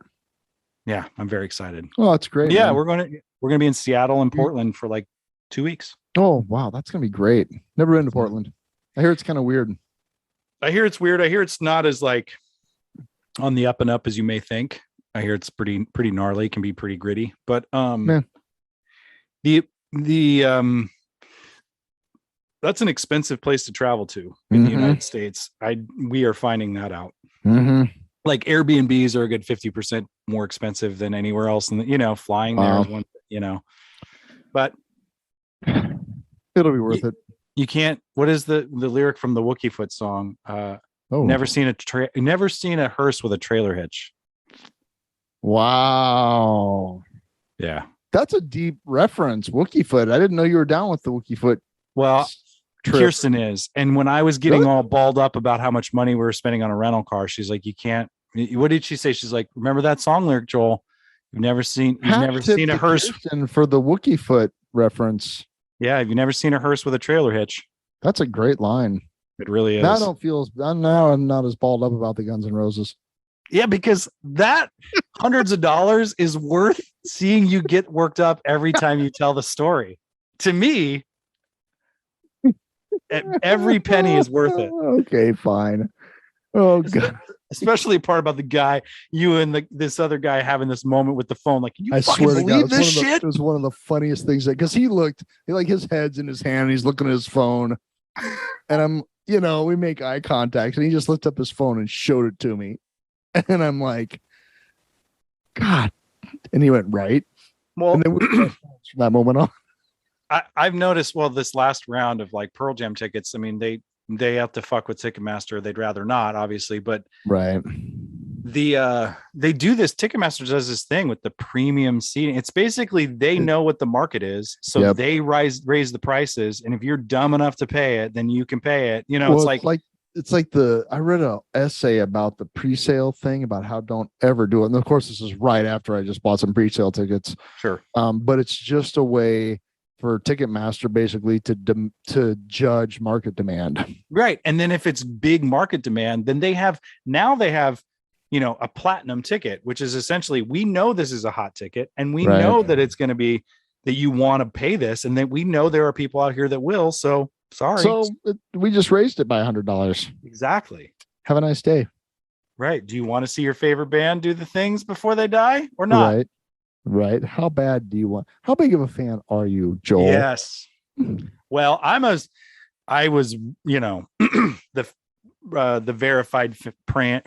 [SPEAKER 2] Yeah. I'm very excited.
[SPEAKER 3] Oh, that's great.
[SPEAKER 2] Yeah.
[SPEAKER 3] Man.
[SPEAKER 2] We're going to be in Seattle and Portland for like 2 weeks.
[SPEAKER 3] Oh, wow. That's going to be great. Never been to Portland. I hear it's kind of weird.
[SPEAKER 2] I hear it's weird. I hear it's not as like on the up and up as you may think. I hear it's pretty gnarly. It can be pretty gritty, but, that's an expensive place to travel to in the United States. We are finding that out. Like Airbnbs are a good 50% more expensive than anywhere else. And flying there is one, but
[SPEAKER 3] it'll be worth it.
[SPEAKER 2] You can't, what is the lyric from the Wookie Foot song? Never seen a hearse with a trailer hitch.
[SPEAKER 3] Wow.
[SPEAKER 2] Yeah.
[SPEAKER 3] That's a deep reference. Wookie Foot. I didn't know you were down with the Wookie Foot.
[SPEAKER 2] Well, Kirsten is. And when I was getting all balled up about how much money we were spending on a rental car, she's like, you can't. What did she say? She's like, remember that song lyric, Joel? You've never seen a hearse
[SPEAKER 3] for the Wookie Foot reference.
[SPEAKER 2] Yeah, have you never seen a hearse with a trailer hitch?
[SPEAKER 3] That's a great line.
[SPEAKER 2] It really is.
[SPEAKER 3] Now I'm not as balled up about the Guns N' Roses.
[SPEAKER 2] Yeah, because that hundreds of dollars is worth seeing you get worked up every time you tell the story. To me, every penny is worth it.
[SPEAKER 3] Okay, fine. Oh God.
[SPEAKER 2] Especially part about the guy, you and this other guy having this moment with the phone. Like, can you fucking
[SPEAKER 3] swear to
[SPEAKER 2] believe
[SPEAKER 3] God,
[SPEAKER 2] this shit?
[SPEAKER 3] It was one of the funniest things because he like his head's in his hand. And he's looking at his phone, and we make eye contact, and he just lifted up his phone and showed it to me, and I'm like, God, and he went right. Well, and then from that moment on,
[SPEAKER 2] I've noticed. Well, this last round of like Pearl Jam tickets, I mean, they have to fuck with Ticketmaster. They'd rather not, obviously, but
[SPEAKER 3] right.
[SPEAKER 2] They do this. Ticketmaster does this thing with the premium seating. It's basically they know what the market is, so they raise the prices. And if you're dumb enough to pay it, then you can pay it.
[SPEAKER 3] It's like I read an essay about the pre-sale thing about how don't ever do it. And of course, this is right after I just bought some pre-sale tickets.
[SPEAKER 2] Sure.
[SPEAKER 3] But it's just a way for Ticketmaster basically to judge market demand.
[SPEAKER 2] Right. And then if it's big market demand, then they have a platinum ticket, which is essentially, we know this is a hot ticket and we know that it's going to be that you want to pay this. And then we know there are people out here that will. So sorry.
[SPEAKER 3] So we just raised it by $100.
[SPEAKER 2] Exactly.
[SPEAKER 3] Have a nice day.
[SPEAKER 2] Right. Do you want to see your favorite band do the things before they die or not?
[SPEAKER 3] Right. How bad do you want? How big of a fan are you, Joel?
[SPEAKER 2] Yes. Well, I was, the verified fan,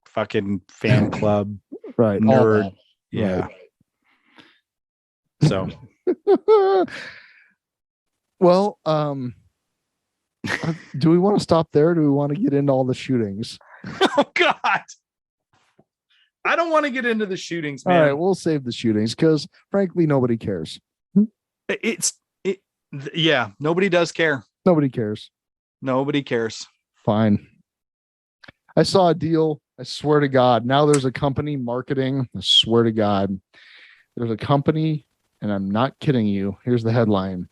[SPEAKER 2] fucking fan club,
[SPEAKER 3] right?
[SPEAKER 2] Nerd. Yeah. Right. So,
[SPEAKER 3] well, do we want to stop there? Or do we want to get into all the shootings?
[SPEAKER 2] Oh God. I don't want to get into the shootings, man.
[SPEAKER 3] All right, we'll save the shootings because, frankly, nobody cares.
[SPEAKER 2] Yeah, nobody does care.
[SPEAKER 3] Nobody cares.
[SPEAKER 2] Nobody cares.
[SPEAKER 3] Fine. I saw a deal. I swear to God. Now there's a company marketing. I swear to God. There's a company, and I'm not kidding you. Here's the headline.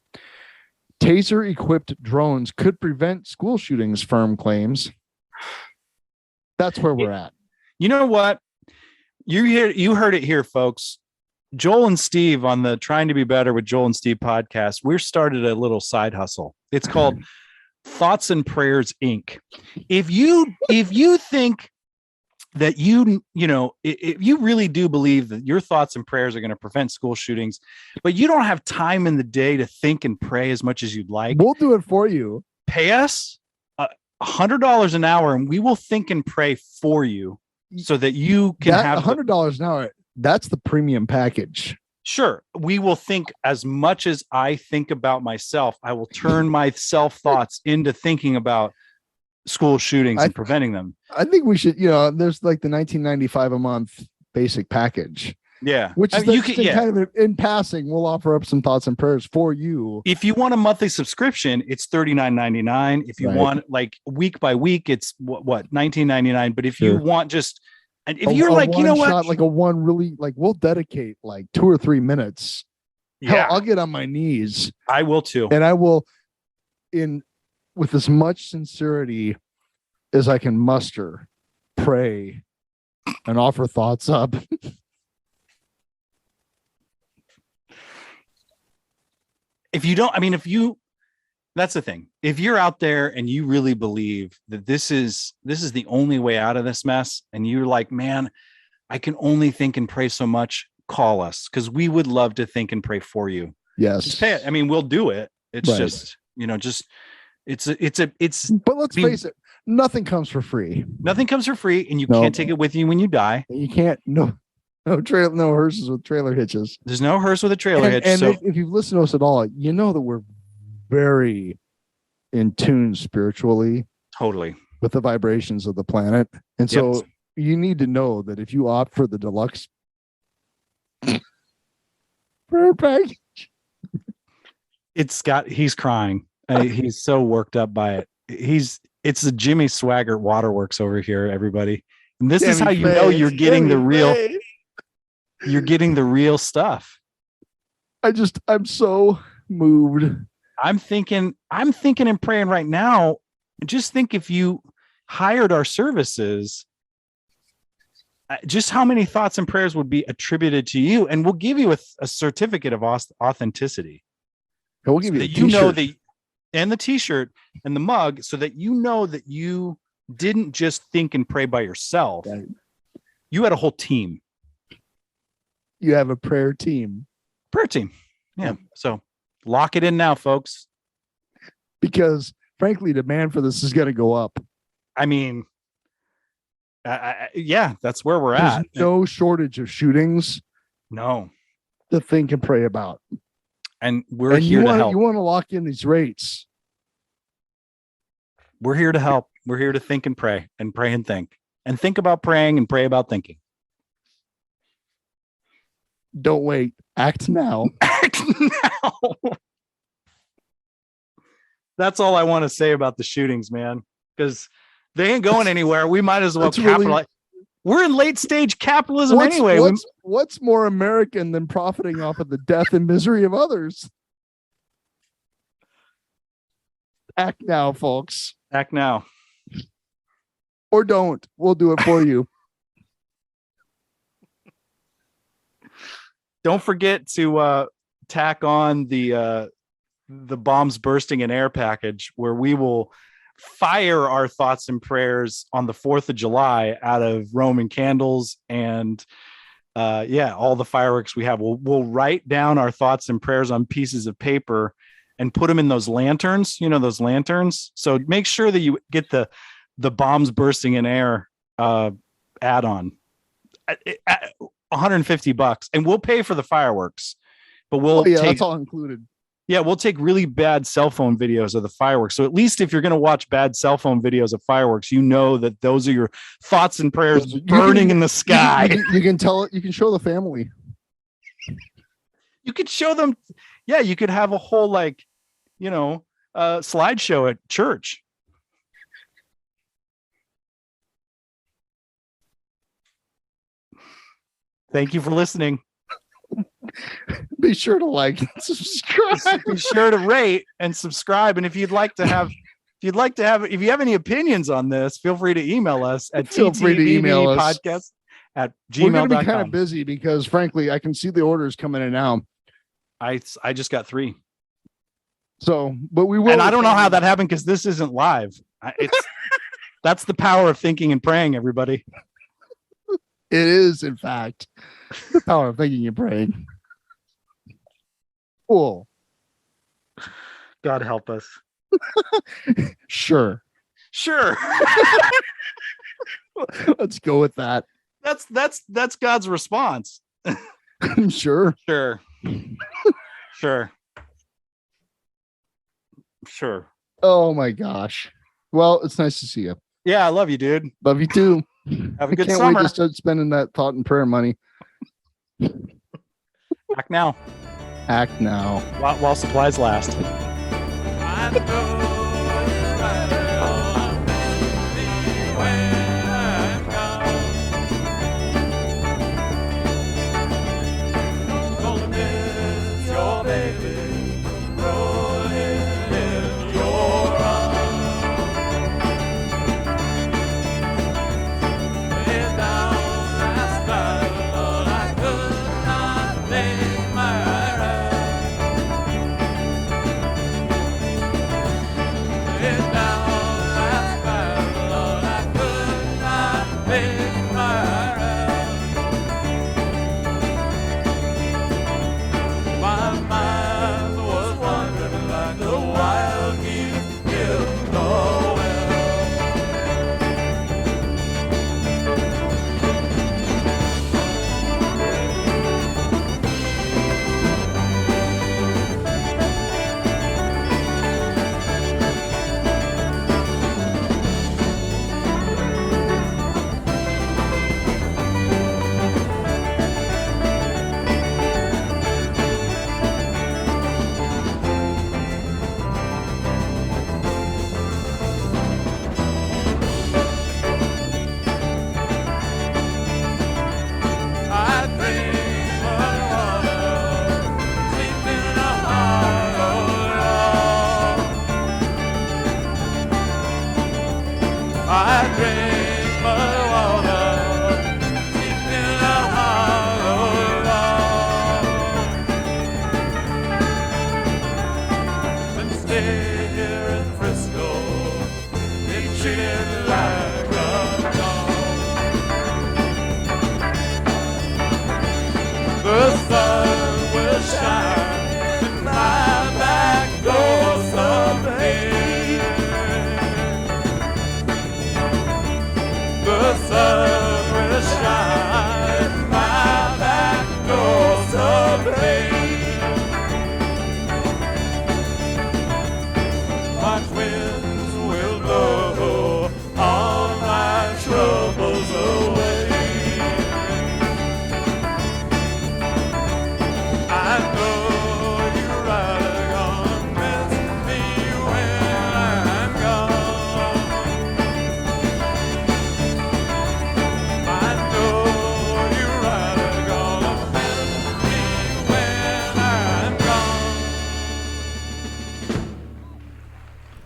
[SPEAKER 3] Taser-equipped drones could prevent school shootings, firm claims. That's where we're at.
[SPEAKER 2] You know what? You heard it here, folks. Joel and Steve on the Trying to Be Better with Joel and Steve podcast, we're started a little side hustle. It's called Thoughts and Prayers Inc. If you think that if you really do believe that your thoughts and prayers are going to prevent school shootings, but you don't have time in the day to think and pray as much as you'd like,
[SPEAKER 3] we'll do it for you.
[SPEAKER 2] Pay us $100 an hour and we will think and pray for you so that you can have
[SPEAKER 3] $100 an hour. That's the premium package.
[SPEAKER 2] Sure. We will think as much as I think about myself. I will turn my self thoughts into thinking about school shootings and preventing them.
[SPEAKER 3] I think we should, there's like the $19.95 a month basic package.
[SPEAKER 2] Yeah.
[SPEAKER 3] Which is kind of in passing, we'll offer up some thoughts and prayers for you.
[SPEAKER 2] If you want a monthly subscription, it's $39.99. If you want like week by week, it's what $19.99. But if you want just, and if you're like, you know what,
[SPEAKER 3] like a one really like, we'll dedicate like 2 or 3 minutes.
[SPEAKER 2] Yeah.
[SPEAKER 3] Hell, I'll get on my knees.
[SPEAKER 2] I will too.
[SPEAKER 3] And I will with as much sincerity as I can muster, pray and offer thoughts up.
[SPEAKER 2] That's the thing. If you're out there and you really believe that this is the only way out of this mess, and you're like, man, I can only think and pray so much, call us because we would love to think and pray for you.
[SPEAKER 3] Yes.
[SPEAKER 2] Just pay it. I mean, we'll do it. It's just,
[SPEAKER 3] but let's face it, nothing comes for free.
[SPEAKER 2] Nothing comes for free, and you can't take it with you when you die.
[SPEAKER 3] You can't, no hearses with trailer hitches.
[SPEAKER 2] There's no hearse with a trailer hitch.
[SPEAKER 3] And if you've listened to us at all, you know that we're very in tune spiritually.
[SPEAKER 2] Totally.
[SPEAKER 3] With the vibrations of the planet. And so you need to know that if you opt for the deluxe prayer package,
[SPEAKER 2] he's crying. He's so worked up by it. It's the Jimmy Swaggart Waterworks over here, everybody. And this is how you know you're getting the real. You're getting the real stuff.
[SPEAKER 3] I'm so moved.
[SPEAKER 2] I'm thinking and praying right now. Just think if you hired our services, just how many thoughts and prayers would be attributed to you, and we'll give you a certificate of authenticity.
[SPEAKER 3] And we'll give you
[SPEAKER 2] and the t-shirt and the mug, so that you know that you didn't just think and pray by yourself. Right. You had a whole team.
[SPEAKER 3] You have a prayer team.
[SPEAKER 2] Yeah. So lock it in now, folks.
[SPEAKER 3] Because frankly, demand for this is going to go up.
[SPEAKER 2] I mean, that's where we're at.
[SPEAKER 3] No shortage of shootings.
[SPEAKER 2] No.
[SPEAKER 3] To think and pray about.
[SPEAKER 2] And we're here to help.
[SPEAKER 3] You want to lock in these rates.
[SPEAKER 2] We're here to help. We're here to think and pray and think. And think about praying and pray about thinking.
[SPEAKER 3] Don't wait. Act now.
[SPEAKER 2] Act now. That's all I want to say about the shootings, man. Because they ain't going anywhere. We might as well capitalize. We're in late stage capitalism anyway.
[SPEAKER 3] What's more American than profiting off of the death and misery of others? Act now, folks.
[SPEAKER 2] Act now.
[SPEAKER 3] Or don't. We'll do it for you.
[SPEAKER 2] Don't forget to tack on the bombs bursting in air package, where we will fire our thoughts and prayers on the 4th of July out of Roman candles and all the fireworks we have. We'll write down our thoughts and prayers on pieces of paper and put them in those lanterns, those lanterns. So make sure that you get the bombs bursting in air add-on. $150, and we'll pay for the fireworks, but
[SPEAKER 3] that's all included.
[SPEAKER 2] Yeah, we'll take really bad cell phone videos of the fireworks. So at least if you're going to watch bad cell phone videos of fireworks, you know that those are your thoughts and prayers burning in the sky.
[SPEAKER 3] You can tell it. You can show the family.
[SPEAKER 2] You could show them. Yeah, you could have a whole slideshow at church. Thank you for listening.
[SPEAKER 3] Be sure to like and subscribe.
[SPEAKER 2] Be sure to rate and subscribe. And if you have any opinions on this, feel free to email us at ttbbpodcast@gmail.com.
[SPEAKER 3] We're going to be kind of busy because, frankly, I can see the orders coming in now.
[SPEAKER 2] I just got 3.
[SPEAKER 3] So, but we will.
[SPEAKER 2] And I don't know how that happened because this isn't live. That's the power of thinking and praying, everybody.
[SPEAKER 3] It is, in fact, the power of thinking and praying. Cool.
[SPEAKER 2] God help us.
[SPEAKER 3] Sure. Let's go with that.
[SPEAKER 2] That's God's response.
[SPEAKER 3] Sure. Oh my gosh. Well, it's nice to see you.
[SPEAKER 2] Yeah, I love you, dude.
[SPEAKER 3] Love you too.
[SPEAKER 2] Have a good
[SPEAKER 3] summer. Wait to start spending that thought and prayer money.
[SPEAKER 2] Act now.
[SPEAKER 3] While
[SPEAKER 2] supplies last.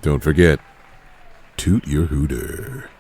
[SPEAKER 1] Don't forget, toot your hooter.